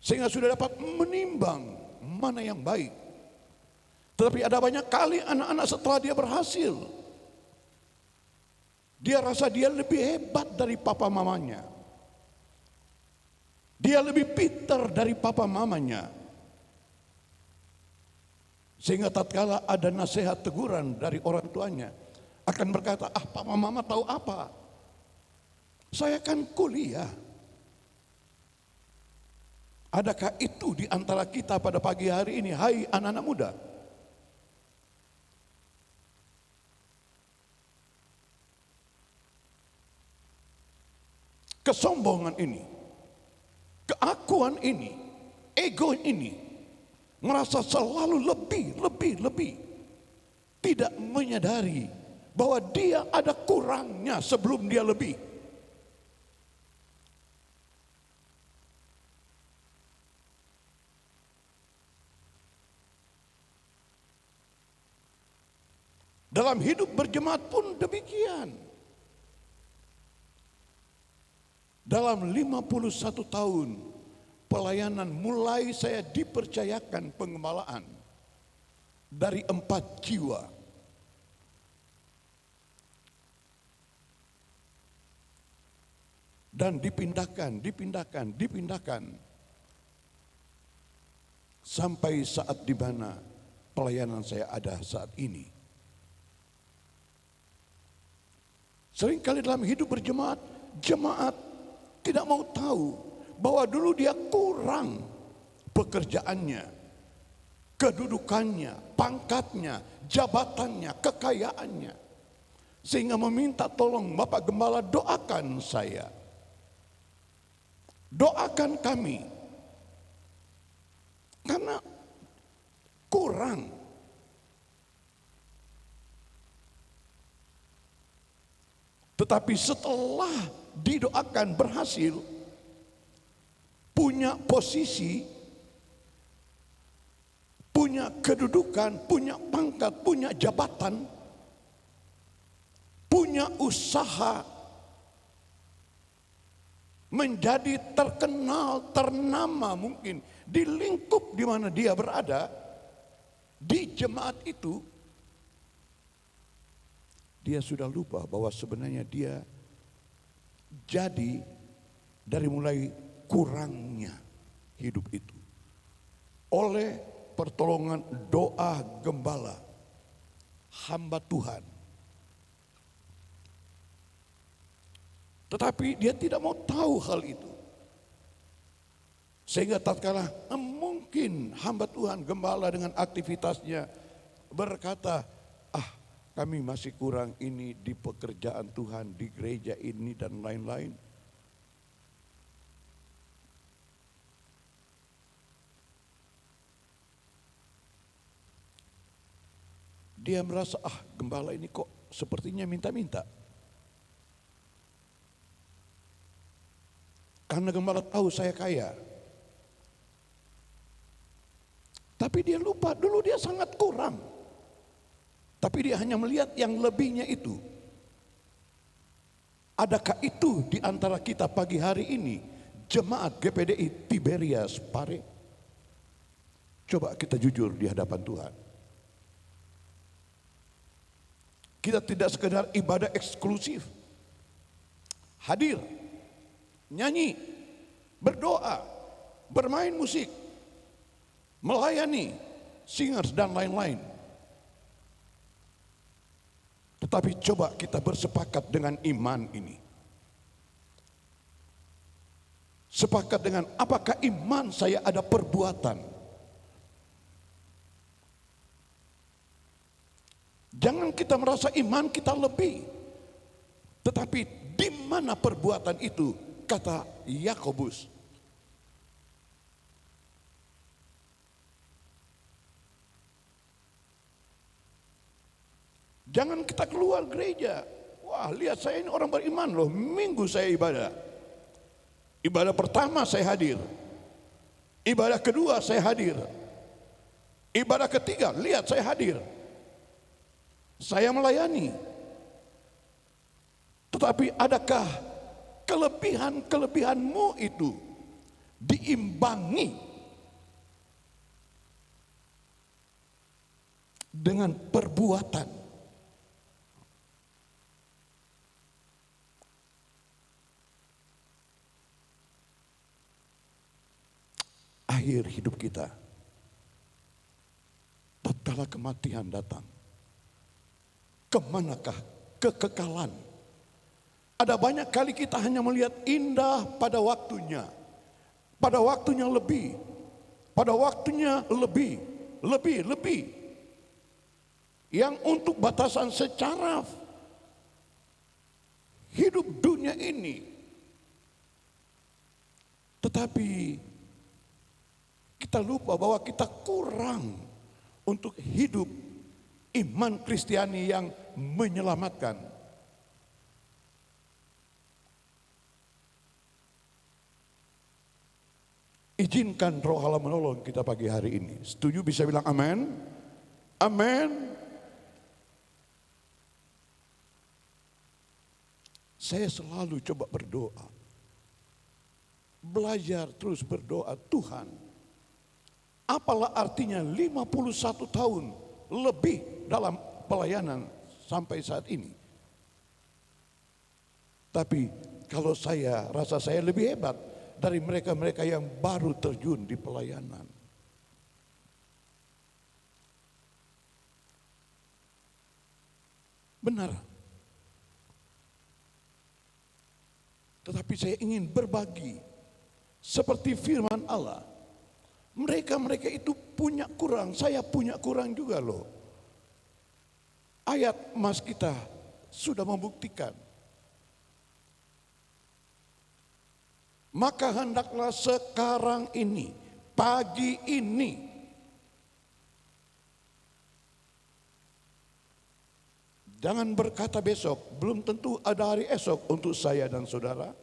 Sehingga sudah dapat menimbang mana yang baik. Tetapi ada banyak kali anak-anak setelah dia berhasil, dia rasa dia lebih hebat dari papa mamanya. Dia lebih pintar dari papa mamanya. Sehingga tatkala ada nasihat teguran dari orang tuanya, akan berkata, papa mama tahu apa? Saya kan kuliah. Adakah itu di antara kita pada pagi hari ini, hai anak-anak muda? kesombongan ini, keakuan ini, ego ini, merasa selalu lebih, tidak menyadari bahwa dia ada kurangnya sebelum dia lebih. Dalam hidup berjemaat pun demikian. Dalam 51 tahun pelayanan mulai saya dipercayakan pengembalaan dari 4 jiwa. Dan dipindahkan. Sampai saat di mana pelayanan saya ada saat ini. Seringkali dalam hidup berjemaat, jemaat tidak mau tahu bahwa dulu dia kurang pekerjaannya, kedudukannya, pangkatnya, jabatannya, kekayaannya. Sehingga meminta tolong Bapak Gembala doakan saya. Doakan kami. Karena kurang. Tetapi setelah didoakan berhasil, punya posisi, punya kedudukan, punya pangkat, punya jabatan, punya usaha, menjadi terkenal, ternama mungkin di lingkup di mana dia berada, di jemaat itu, dia sudah lupa bahwa sebenarnya dia jadi dari mulai kurangnya hidup itu. Oleh pertolongan doa gembala, hamba Tuhan. Tetapi dia tidak mau tahu hal itu. Sehingga tatkala mungkin hamba Tuhan gembala dengan aktivitasnya berkata, kami masih kurang ini di pekerjaan Tuhan, di gereja ini dan lain-lain. Dia merasa, gembala ini kok sepertinya minta-minta. Karena gembala tahu saya kaya. Tapi dia lupa, dulu dia sangat kurang. Tapi dia hanya melihat yang lebihnya itu. Adakah itu di antara kita pagi hari ini, jemaat GPDI Tiberias Pare? Coba kita jujur di hadapan Tuhan. Kita tidak sekedar ibadah eksklusif. Hadir, nyanyi, berdoa, bermain musik, melayani, singers dan lain-lain. Tetapi coba kita bersepakat dengan iman ini. Sepakat dengan apakah iman saya ada perbuatan. Jangan kita merasa iman kita lebih. Tetapi di mana perbuatan itu? Kata Yakobus. Jangan kita keluar gereja. Wah, lihat saya ini orang beriman loh. Minggu saya ibadah. Ibadah pertama saya hadir. Ibadah kedua saya hadir. Ibadah ketiga, lihat saya hadir. Saya melayani. Tetapi adakah kelebihan-kelebihanmu itu diimbangi dengan perbuatan? Akhir hidup kita, tatkala kematian datang, kemanakah kekekalan? Ada banyak kali kita hanya melihat indah pada waktunya, lebih, pada waktunya lebih, yang untuk batasan secara hidup dunia ini Tetapi kita lupa bahwa kita kurang untuk hidup iman Kristiani yang menyelamatkan. Izinkan Roh Allah menolong kita pagi hari ini. Setuju bisa bilang amin? Amin. Saya selalu coba berdoa. Belajar terus berdoa, Tuhan, apalah artinya 51 tahun lebih dalam pelayanan sampai saat ini. Tapi kalau saya rasa saya lebih hebat dari mereka-mereka yang baru terjun di pelayanan. Benar. Tetapi saya ingin berbagi seperti firman Allah. Mereka-mereka itu punya kurang, saya punya kurang juga loh. Ayat mas kita sudah membuktikan. Maka hendaklah sekarang ini, pagi ini, jangan berkata besok, belum tentu ada hari esok untuk saya dan saudara.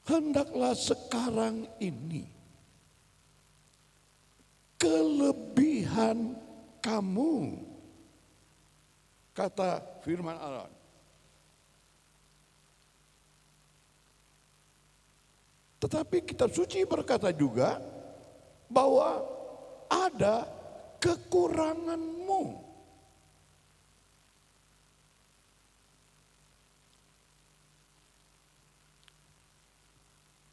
Hendaklah sekarang ini kelebihan kamu, kata firman Allah. Tetapi kitab suci berkata juga bahwa ada kekuranganmu.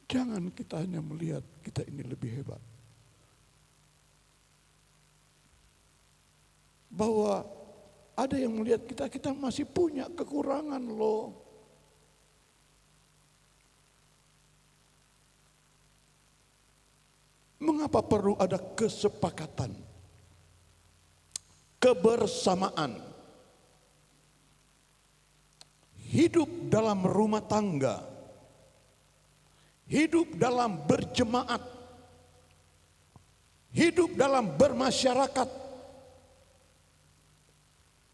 Jangan kita hanya melihat kita ini lebih hebat. Bahwa ada yang melihat kita masih punya kekurangan loh. Mengapa perlu ada kesepakatan, kebersamaan, hidup dalam rumah tangga, hidup dalam berjemaat, hidup dalam bermasyarakat,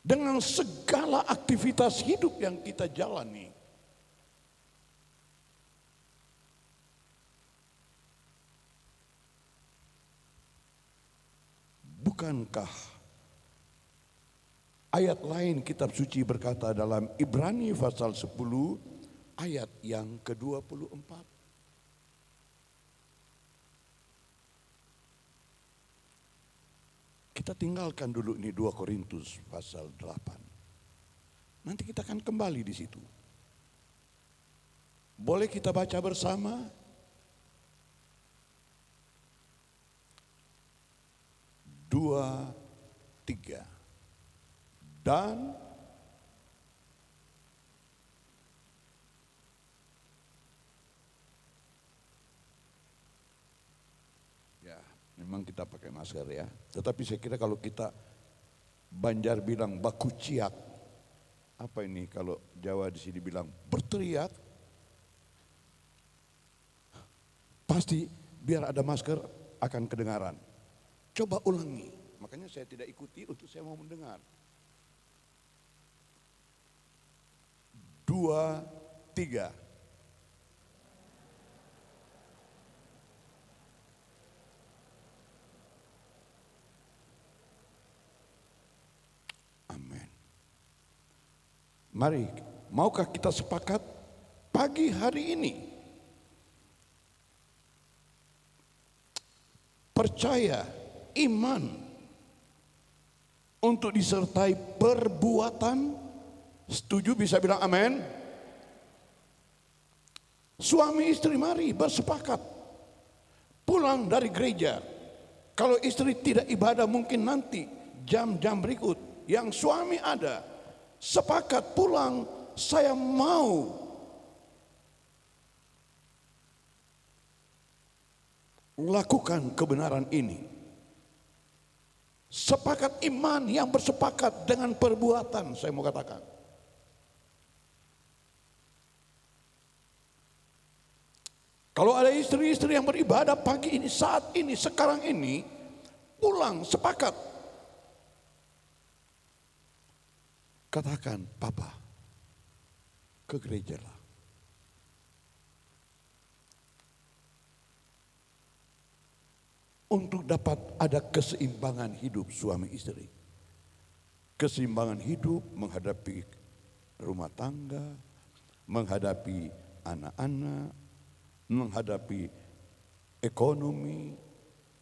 dengan segala aktivitas hidup yang kita jalani. Bukankah ayat lain kitab suci berkata dalam Ibrani pasal 10 ayat yang ke-24. Kita tinggalkan dulu ini 2 Korintus pasal 8. Nanti kita akan kembali di situ. Boleh kita baca bersama? Dua, tiga. Dan memang kita pakai masker ya. Tetapi saya kira kalau kita Banjar bilang baku ciak, apa ini kalau Jawa di sini bilang berteriak, pasti biar ada masker akan kedengaran. Coba ulangi. Makanya saya tidak ikuti untuk saya mau mendengar. 2, 3. Mari, maukah kita sepakat pagi hari ini percaya, iman untuk disertai perbuatan? Setuju bisa bilang amin? Suami istri mari bersepakat pulang dari gereja. Kalau istri tidak ibadah mungkin nanti jam-jam berikut yang suami ada. Sepakat pulang, saya mau lakukan kebenaran ini. Sepakat iman yang bersepakat dengan perbuatan, saya mau katakan. Kalau ada istri-istri yang beribadah pagi ini, saat ini, sekarang ini, pulang sepakat. Katakan, Papa, ke gereja lah. Untuk dapat ada keseimbangan hidup suami istri. Keseimbangan hidup menghadapi rumah tangga, menghadapi anak-anak, menghadapi ekonomi,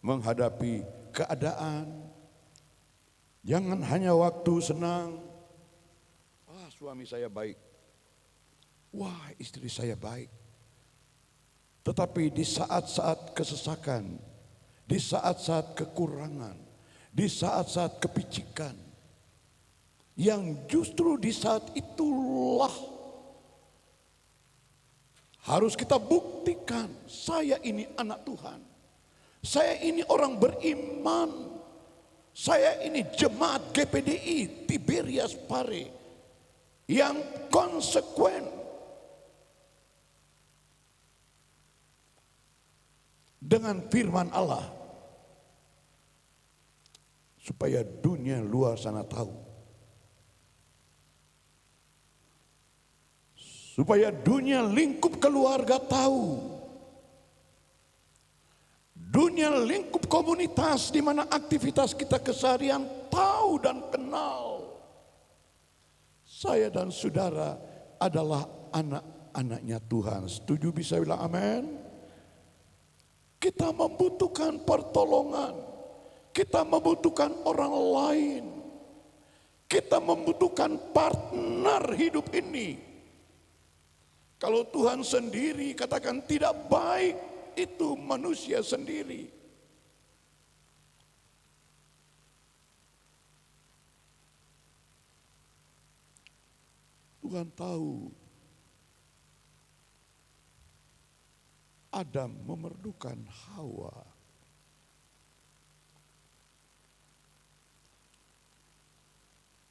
menghadapi keadaan. Jangan hanya waktu senang, wah suami saya baik, wah istri saya baik. Tetapi di saat-saat kesesakan, di saat-saat kekurangan, di saat-saat kepicikan, yang justru di saat itulah harus kita buktikan, saya ini anak Tuhan, saya ini orang beriman, saya ini jemaat GPDI Tiberias Pare yang konsekuen dengan firman Allah. Supaya dunia luar sana tahu. Supaya dunia lingkup keluarga tahu. Dunia lingkup komunitas di mana aktivitas kita keseharian tahu dan kenal. Saya dan saudara adalah anak-anaknya Tuhan. Setuju bisa bilang amin? Kita membutuhkan pertolongan. Kita membutuhkan orang lain. Kita membutuhkan partner hidup ini. Kalau Tuhan sendiri katakan tidak baik, itu manusia sendiri. Tuhan tahu Adam memerlukan Hawa.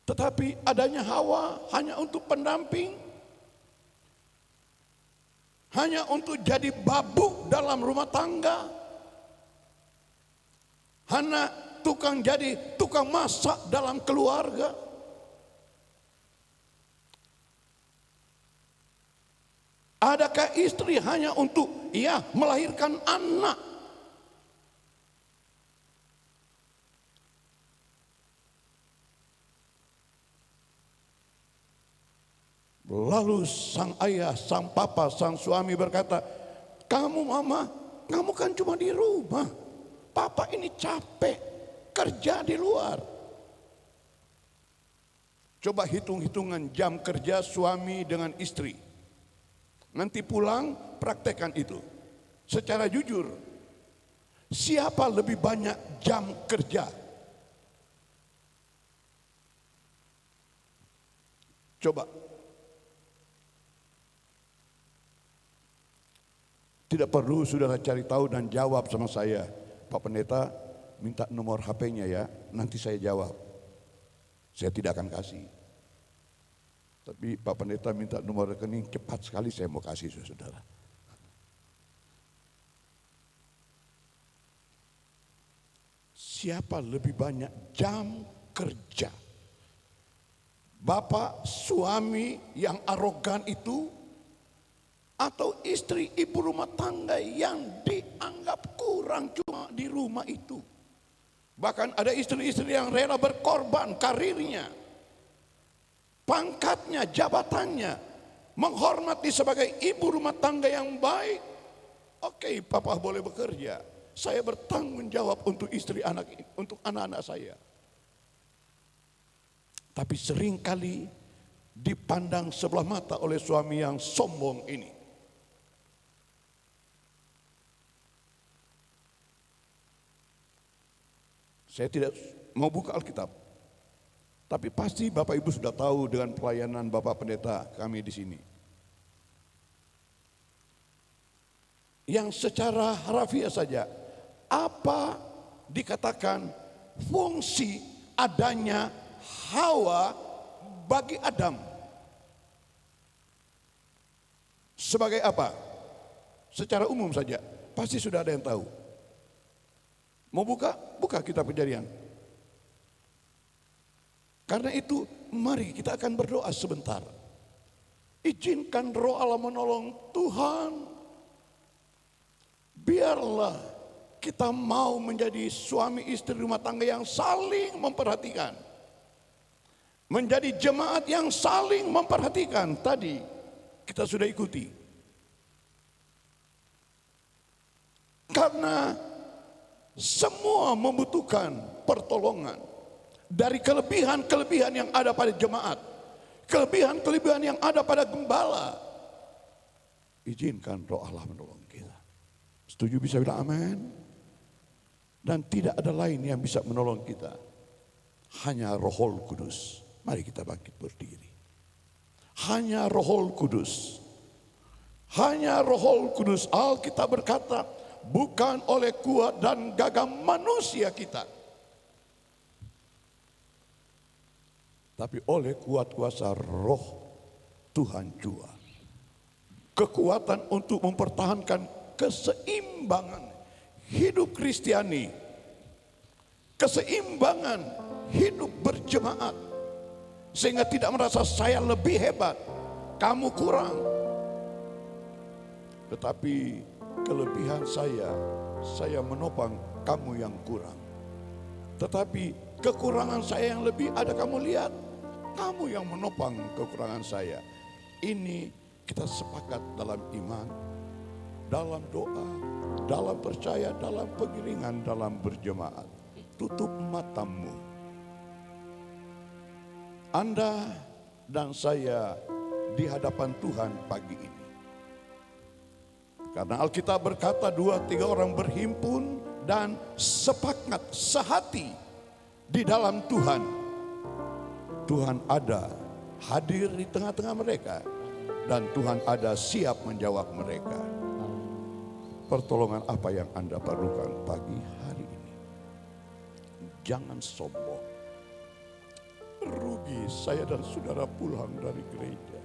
Tetapi adanya Hawa hanya untuk pendamping, hanya untuk jadi babuk dalam rumah tangga, hanya jadi tukang masak dalam keluarga. Adakah istri hanya untuk melahirkan anak? Lalu sang ayah, sang papa, sang suami berkata, kamu mama, kamu kan cuma di rumah. Papa ini capek, kerja di luar. Coba hitung-hitungan jam kerja suami dengan istri. Nanti pulang praktekkan itu. Secara jujur, siapa lebih banyak jam kerja? Coba. Tidak perlu saudara cari tahu dan jawab sama saya. Pak Pendeta minta nomor HP-nya ya, nanti saya jawab. Saya tidak akan kasih. Tapi Pak Pendeta minta nomor rekening, cepat sekali saya mau kasih saudara. Siapa lebih banyak jam kerja? Bapak suami yang arogan itu, atau istri ibu rumah tangga yang dianggap kurang cuma di rumah itu. Bahkan ada istri-istri yang rela berkorban karirnya, pangkatnya, jabatannya, menghormati sebagai ibu rumah tangga yang baik. Oke, papa boleh bekerja, saya bertanggung jawab untuk istri anak, untuk anak-anak saya. Tapi seringkali dipandang sebelah mata oleh suami yang sombong ini. Saya tidak mau buka Alkitab, tapi pasti Bapak Ibu sudah tahu dengan pelayanan Bapak Pendeta kami di sini. Yang secara harafiah saja, apa dikatakan fungsi adanya Hawa bagi Adam. Sebagai apa? Secara umum saja, pasti sudah ada yang tahu. Mau buka? Buka kitab Kejadian. Karena itu mari kita akan berdoa sebentar. Izinkan Roh Allah menolong Tuhan. Biarlah kita mau menjadi suami istri rumah tangga yang saling memperhatikan. Menjadi jemaat yang saling memperhatikan. Tadi kita sudah ikuti. Karena semua membutuhkan pertolongan. Dari kelebihan-kelebihan yang ada pada jemaat. Kelebihan-kelebihan yang ada pada gembala. Izinkan Roh Allah menolong kita. Setuju bisa bilang amin? Dan tidak ada lain yang bisa menolong kita. Hanya Roh Kudus. Mari kita bangkit berdiri. Hanya Roh Kudus. Hanya Roh Kudus. Alkitab berkata, bukan oleh kuat dan gagah manusia kita, tapi oleh kuat kuasa Roh Tuhan jua. Kekuatan untuk mempertahankan keseimbangan hidup Kristiani, keseimbangan hidup berjemaat, sehingga tidak merasa saya lebih hebat, kamu kurang. Tetapi kelebihan saya menopang kamu yang kurang. Tetapi kekurangan saya yang lebih ada, kamu lihat, kamu yang menopang kekurangan saya. Ini kita sepakat dalam iman, dalam doa, dalam percaya, dalam pengiringan, dalam berjemaat. Tutup matamu. Anda dan saya di hadapan Tuhan pagi ini. Karena Alkitab berkata 2-3 orang berhimpun dan sepakat sehati di dalam Tuhan. Tuhan ada hadir di tengah-tengah mereka. Dan Tuhan ada siap menjawab mereka. Pertolongan apa yang Anda perlukan pagi hari ini? Jangan sombong. Rugi saya dan saudara pulang dari gereja.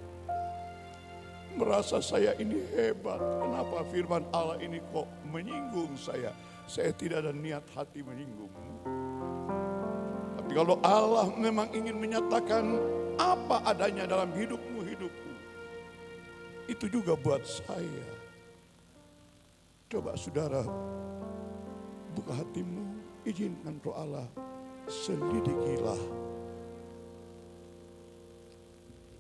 Merasa saya ini hebat. Kenapa firman Allah ini kok menyinggung saya? Saya tidak ada niat hati menyinggungmu. Tapi kalau Allah memang ingin menyatakan apa adanya dalam hidupmu, itu juga buat saya. Coba saudara buka hatimu, izinkan Roh Allah, selidikilah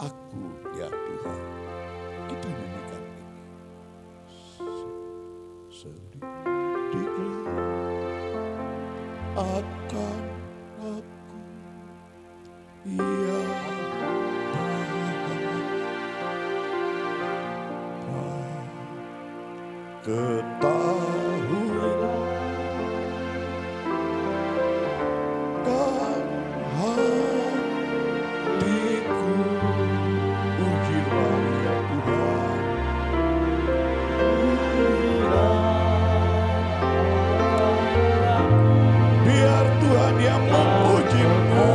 aku ya Tuhan. Kita nyanyikan ini. Selidiklah akan aku, ya ketahuilah kan hatiku, ujilah ya Tuhan, biar Tuhan yang mengujimu,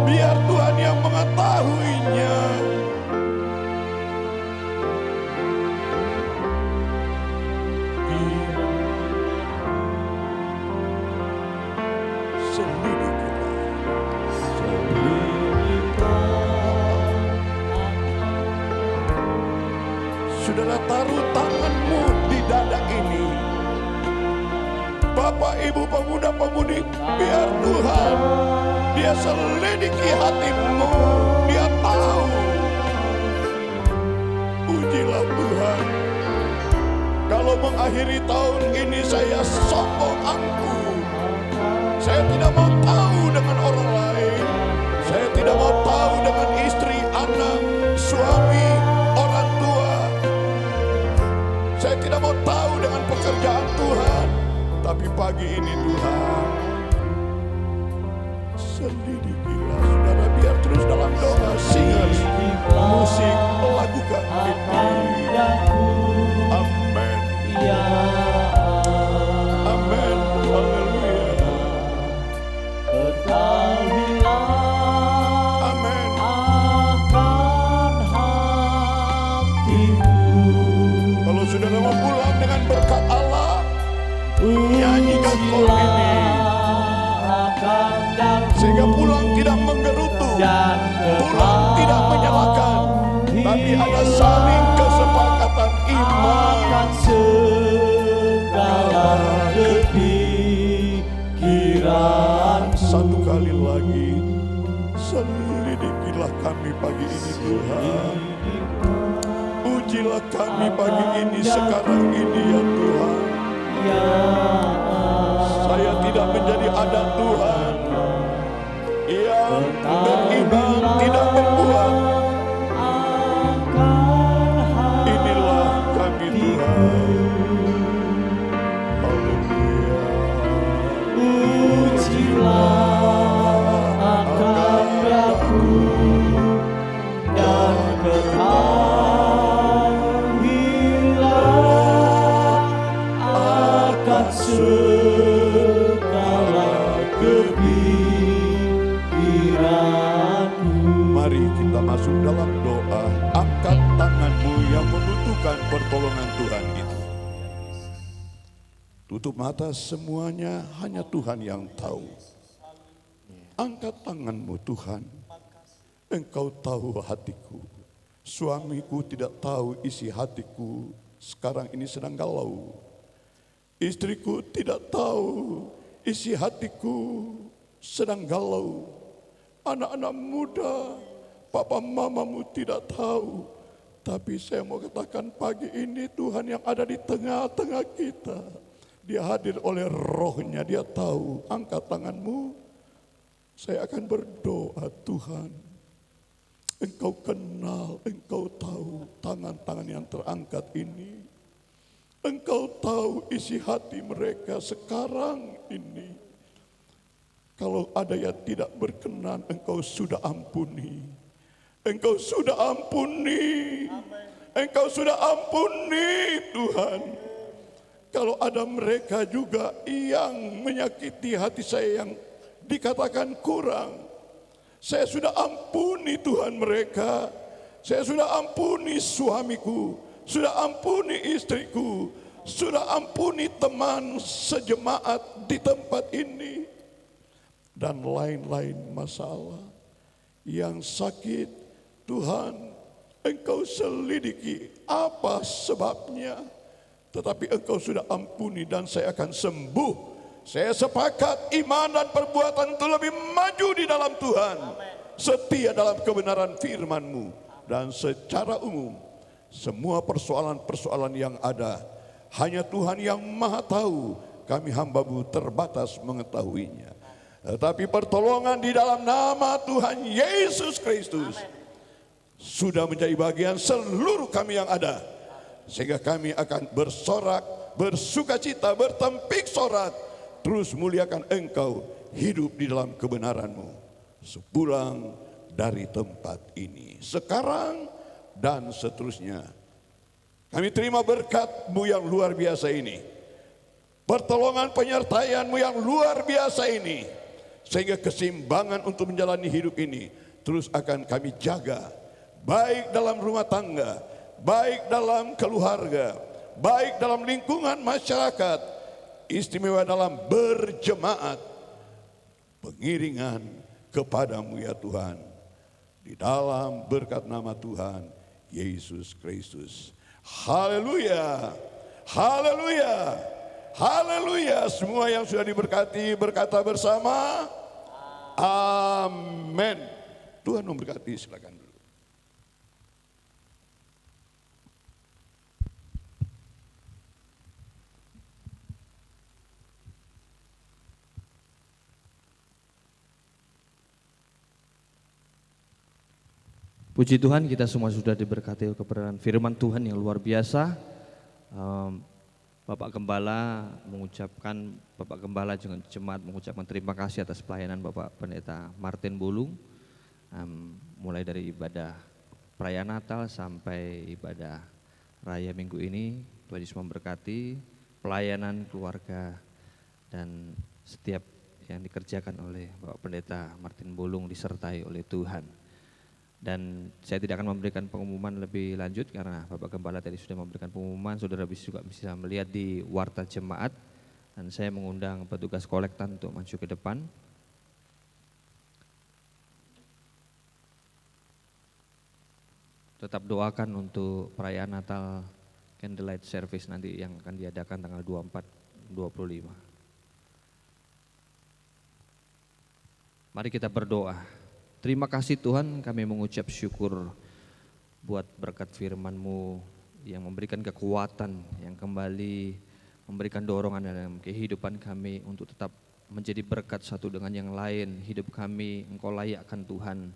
biar Tuhan yang mengetahuinya. Saudara, taruh tanganmu di dada ini. Bapak, Ibu, pemuda-pemudi, biar Tuhan, Dia selidiki hatimu. Dia tahu. Pujilah Tuhan. Kalau mengakhiri tahun ini saya sombong angkuh. Saya tidak mau tahu dengan orang lain. Saya tidak mau tahu dengan istri, anak, suami, orang tua. Saya tidak mau tahu dengan pekerjaan Tuhan. Tapi pagi ini Tuhan, selidikilah saudara, biar terus dalam doa, singers, musik, lakukan ini. Amin. Amin. Pulang tidak menyalahkan, tapi ada saling kesepakatan iman. Segala kepikiran. Satu kali lagi, selidikilah kami pagi ini Tuhan. Ujilah kami pagi ini sekarang ini ya Tuhan. Saya tidak menjadi adat Tuhan yang beriman tidak membuat. Inilah kami Tuhan. Haleluya. Ujilah akan aku dan ketahuilah akan segala kepikiranmu. Mari kita masuk dalam doa. Angkat tanganmu yang membutuhkan pertolongan Tuhan itu. Tutup mata semuanya, hanya Tuhan yang tahu. Angkat tanganmu Tuhan. Engkau tahu hatiku. Suamiku tidak tahu isi hatiku. Sekarang ini sedang galau. Istriku tidak tahu isi hatiku sedang galau. Anak-anak muda, papa mamamu tidak tahu. Tapi saya mau katakan pagi ini Tuhan yang ada di tengah-tengah kita. Dia hadir oleh rohnya, dia tahu. Angkat tanganmu, saya akan berdoa Tuhan. Engkau kenal, engkau tahu tangan-tangan yang terangkat ini. Engkau tahu isi hati mereka sekarang ini. Kalau ada yang tidak berkenan, engkau sudah ampuni. Engkau sudah ampuni. Engkau sudah ampuni Tuhan. Kalau ada mereka juga yang menyakiti hati saya yang dikatakan kurang, saya sudah ampuni Tuhan mereka. Saya sudah ampuni suamiku, sudah ampuni istriku, sudah ampuni teman sejemaat di tempat ini. Dan lain-lain masalah yang sakit, Tuhan Engkau selidiki apa sebabnya. Tetapi Engkau sudah ampuni dan saya akan sembuh. Saya sepakat iman dan perbuatan itu lebih maju di dalam Tuhan. Setia dalam kebenaran firman-Mu. Dan secara umum, semua persoalan-persoalan yang ada, hanya Tuhan yang maha tahu. Kami hamba-Mu terbatas mengetahuinya. Tetapi pertolongan di dalam nama Tuhan Yesus Kristus sudah menjadi bagian seluruh kami yang ada. Sehingga kami akan bersorak, bersukacita, bertempik sorak, terus muliakan Engkau, hidup di dalam kebenaran-Mu sepulang dari tempat ini, sekarang dan seterusnya. Kami terima berkat-Mu yang luar biasa ini, pertolongan penyertaan-Mu yang luar biasa ini, sehingga keseimbangan untuk menjalani hidup ini terus akan kami jaga, baik dalam rumah tangga, baik dalam keluarga, baik dalam lingkungan masyarakat, istimewa dalam berjemaat, pengiringan kepadamu ya Tuhan, di dalam berkat nama Tuhan Yesus Kristus. Haleluya, haleluya, haleluya. Semua yang sudah diberkati berkata bersama, amin. Tuhan memberkati, silakan dulu. Puji Tuhan, kita semua sudah diberkati kebenaran firman Tuhan yang luar biasa. Bapak Gembala dengan jemaat mengucapkan terima kasih atas pelayanan Bapak Pendeta Martin Bulung. Mulai dari ibadah perayaan Natal sampai ibadah raya minggu ini, Tuhan Yesus memberkati pelayanan keluarga dan setiap yang dikerjakan oleh Bapak Pendeta Martin Bulung disertai oleh Tuhan. Dan saya tidak akan memberikan pengumuman lebih lanjut karena Bapak Gembala tadi sudah memberikan pengumuman, saudara juga bisa melihat di warta jemaat. Dan saya mengundang petugas kolektan untuk maju ke depan. tetap doakan untuk perayaan Natal Candlelight Service nanti yang akan diadakan tanggal 24-25. Mari kita berdoa. Terima kasih Tuhan, kami mengucap syukur buat berkat firman-Mu yang memberikan kekuatan, yang kembali memberikan dorongan dalam kehidupan kami untuk tetap menjadi berkat satu dengan yang lain. Hidup kami Engkau layakkan Tuhan,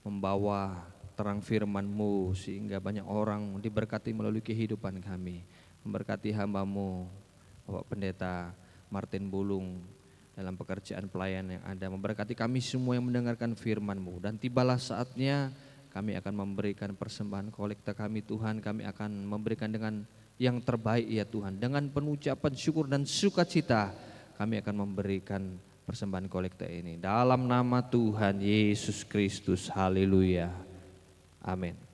membawa terang firman-Mu sehingga banyak orang diberkati melalui kehidupan kami. Memberkati hamba-Mu Bapak Pendeta Martin Bulung dalam pekerjaan pelayan yang ada, memberkati kami semua yang mendengarkan firman-Mu. Dan tibalah saatnya kami akan memberikan persembahan kolekta kami Tuhan, kami akan memberikan dengan yang terbaik ya Tuhan. Dengan penuh ucapan syukur dan sukacita kami akan memberikan persembahan kolekta ini. Dalam nama Tuhan Yesus Kristus, haleluya, amin.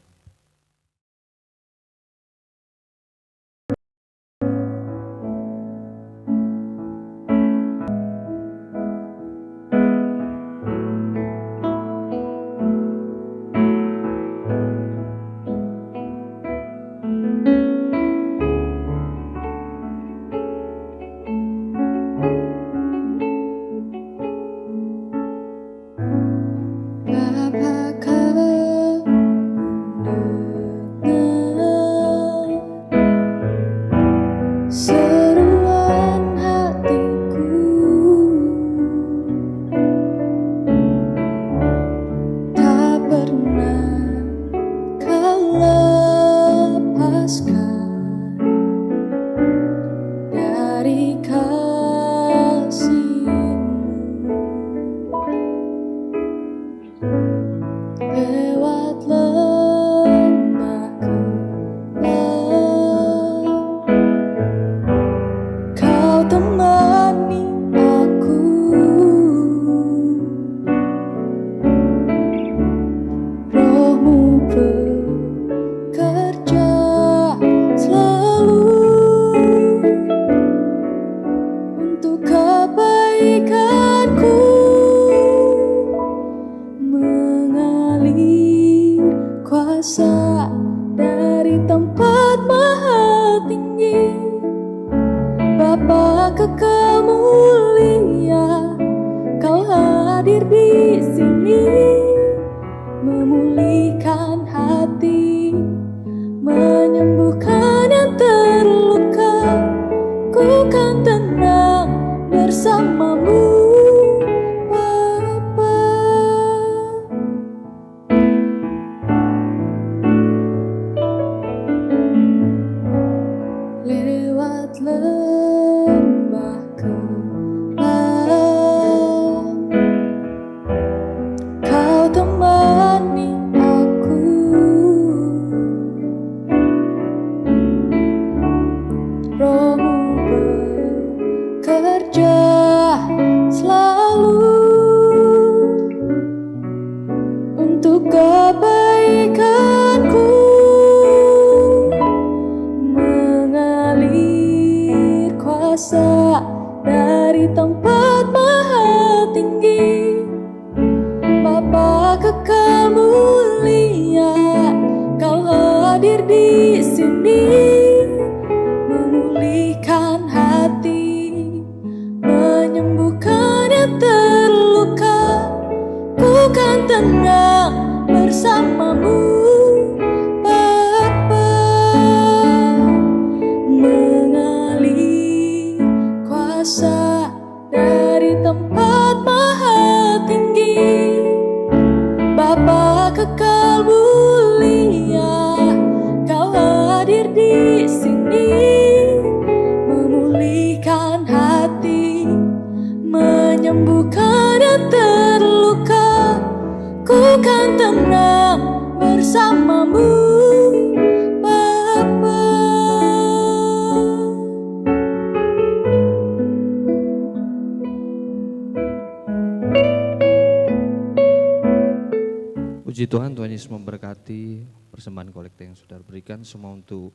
Puji Tuhan, Tuhan Yesus memberkati persembahan kolekta yang sudah berikan semua untuk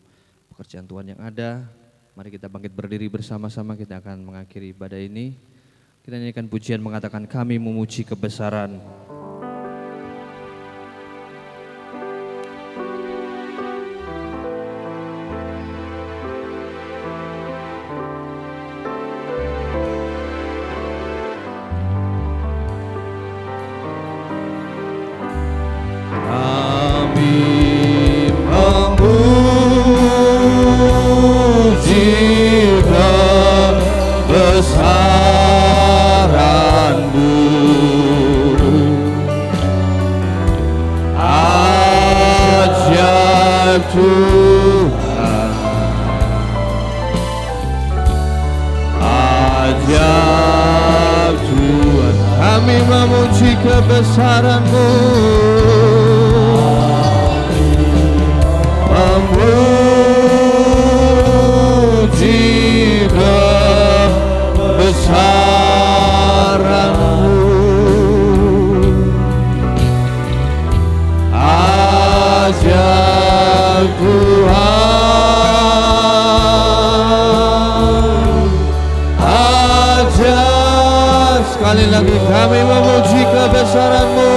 pekerjaan Tuhan yang ada. Mari kita bangkit berdiri bersama-sama, kita akan mengakhiri ibadah ini. Kita nyanyikan pujian mengatakan kami memuji kebesaran. Tuhan, ajaib Tuhan, kami memuji kebesaran-Mu, memuji kebesaran-Mu, ajaib Tuhan, ajaib. Sekali lagi kami memuji kebesaran-Mu,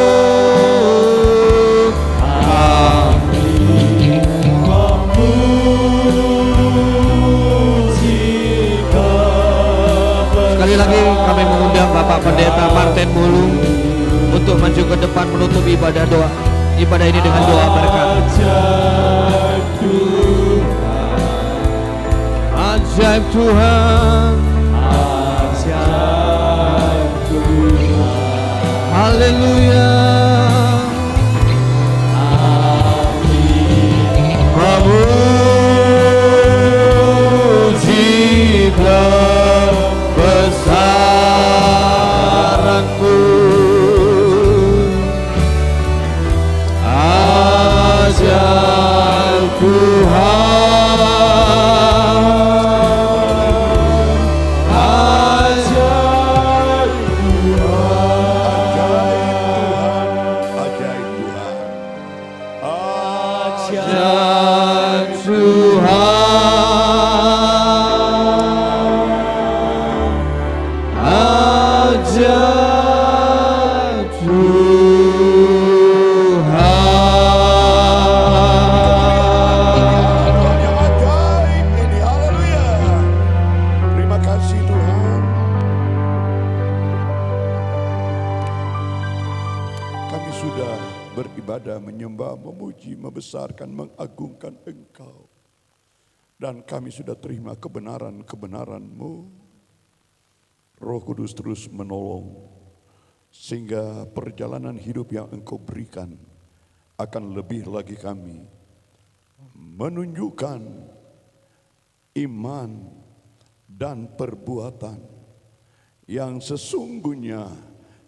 sekali lagi kami mengundang Bapak Pendeta Martin Bulung untuk maju ke depan menutup ibadah ini dengan doa berkat. Ajaib Tuhan, ajaib Tuhan, haleluya, memuji kebesaran-Mu, ajaib Tuhan, ajaib menyembah, memuji, membesarkan, mengagungkan Engkau. Dan kami sudah terima kebenaran-kebenaran-Mu. Roh Kudus terus menolong, sehingga perjalanan hidup yang Engkau berikan akan lebih lagi kami menunjukkan iman dan perbuatan yang sesungguhnya,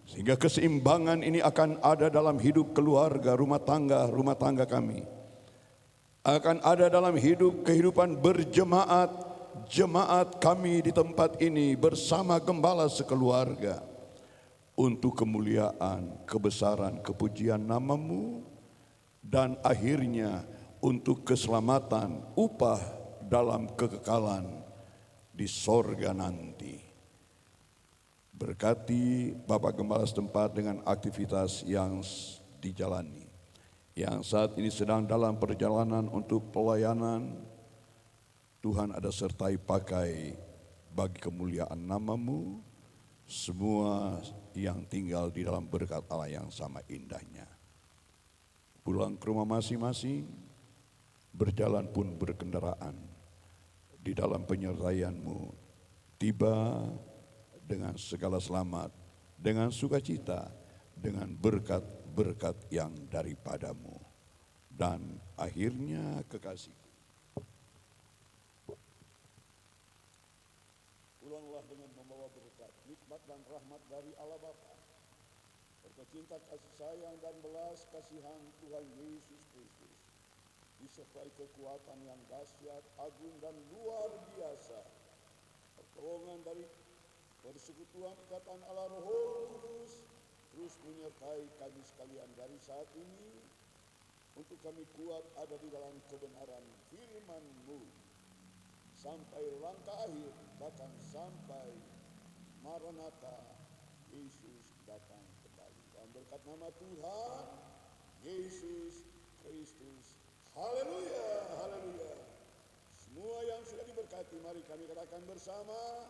sehingga keseimbangan ini akan ada dalam hidup keluarga, rumah tangga kami. Akan ada dalam kehidupan berjemaat, jemaat kami di tempat ini bersama gembala sekeluarga. Untuk kemuliaan, kebesaran, kepujian nama-Mu, dan akhirnya untuk keselamatan, upah dalam kekekalan di sorga nanti. Berkati Bapak Gembala setempat dengan aktivitas yang dijalani, yang saat ini sedang dalam perjalanan untuk pelayanan. Tuhan ada sertai pakai bagi kemuliaan nama-Mu, semua yang tinggal di dalam berkat Allah yang sama indahnya. Pulang ke rumah masing-masing, berjalan pun berkendaraan, di dalam penyertaian-Mu, tiba dengan segala selamat, dengan sukacita, dengan berkat-berkat yang daripada-Mu. Dan akhirnya kekasih, pulanglah dengan membawa berkat, nikmat dan rahmat dari Allah Bapa, serta cinta kasih sayang dan belas kasihan Tuhan Yesus Kristus, disertai kekuatan yang dahsyat, agung dan luar biasa, pertolongan dari persekutuan ikatan Allah Roh Kudus terus menyertai kami sekalian dari saat ini, untuk kami kuat ada di dalam kebenaran firman-Mu sampai langkah akhir, bahkan sampai Maranatha, Yesus datang kembali. Dan berkat nama Tuhan Yesus Kristus, haleluya, haleluya. Semua yang sudah diberkati, mari kami katakan bersama,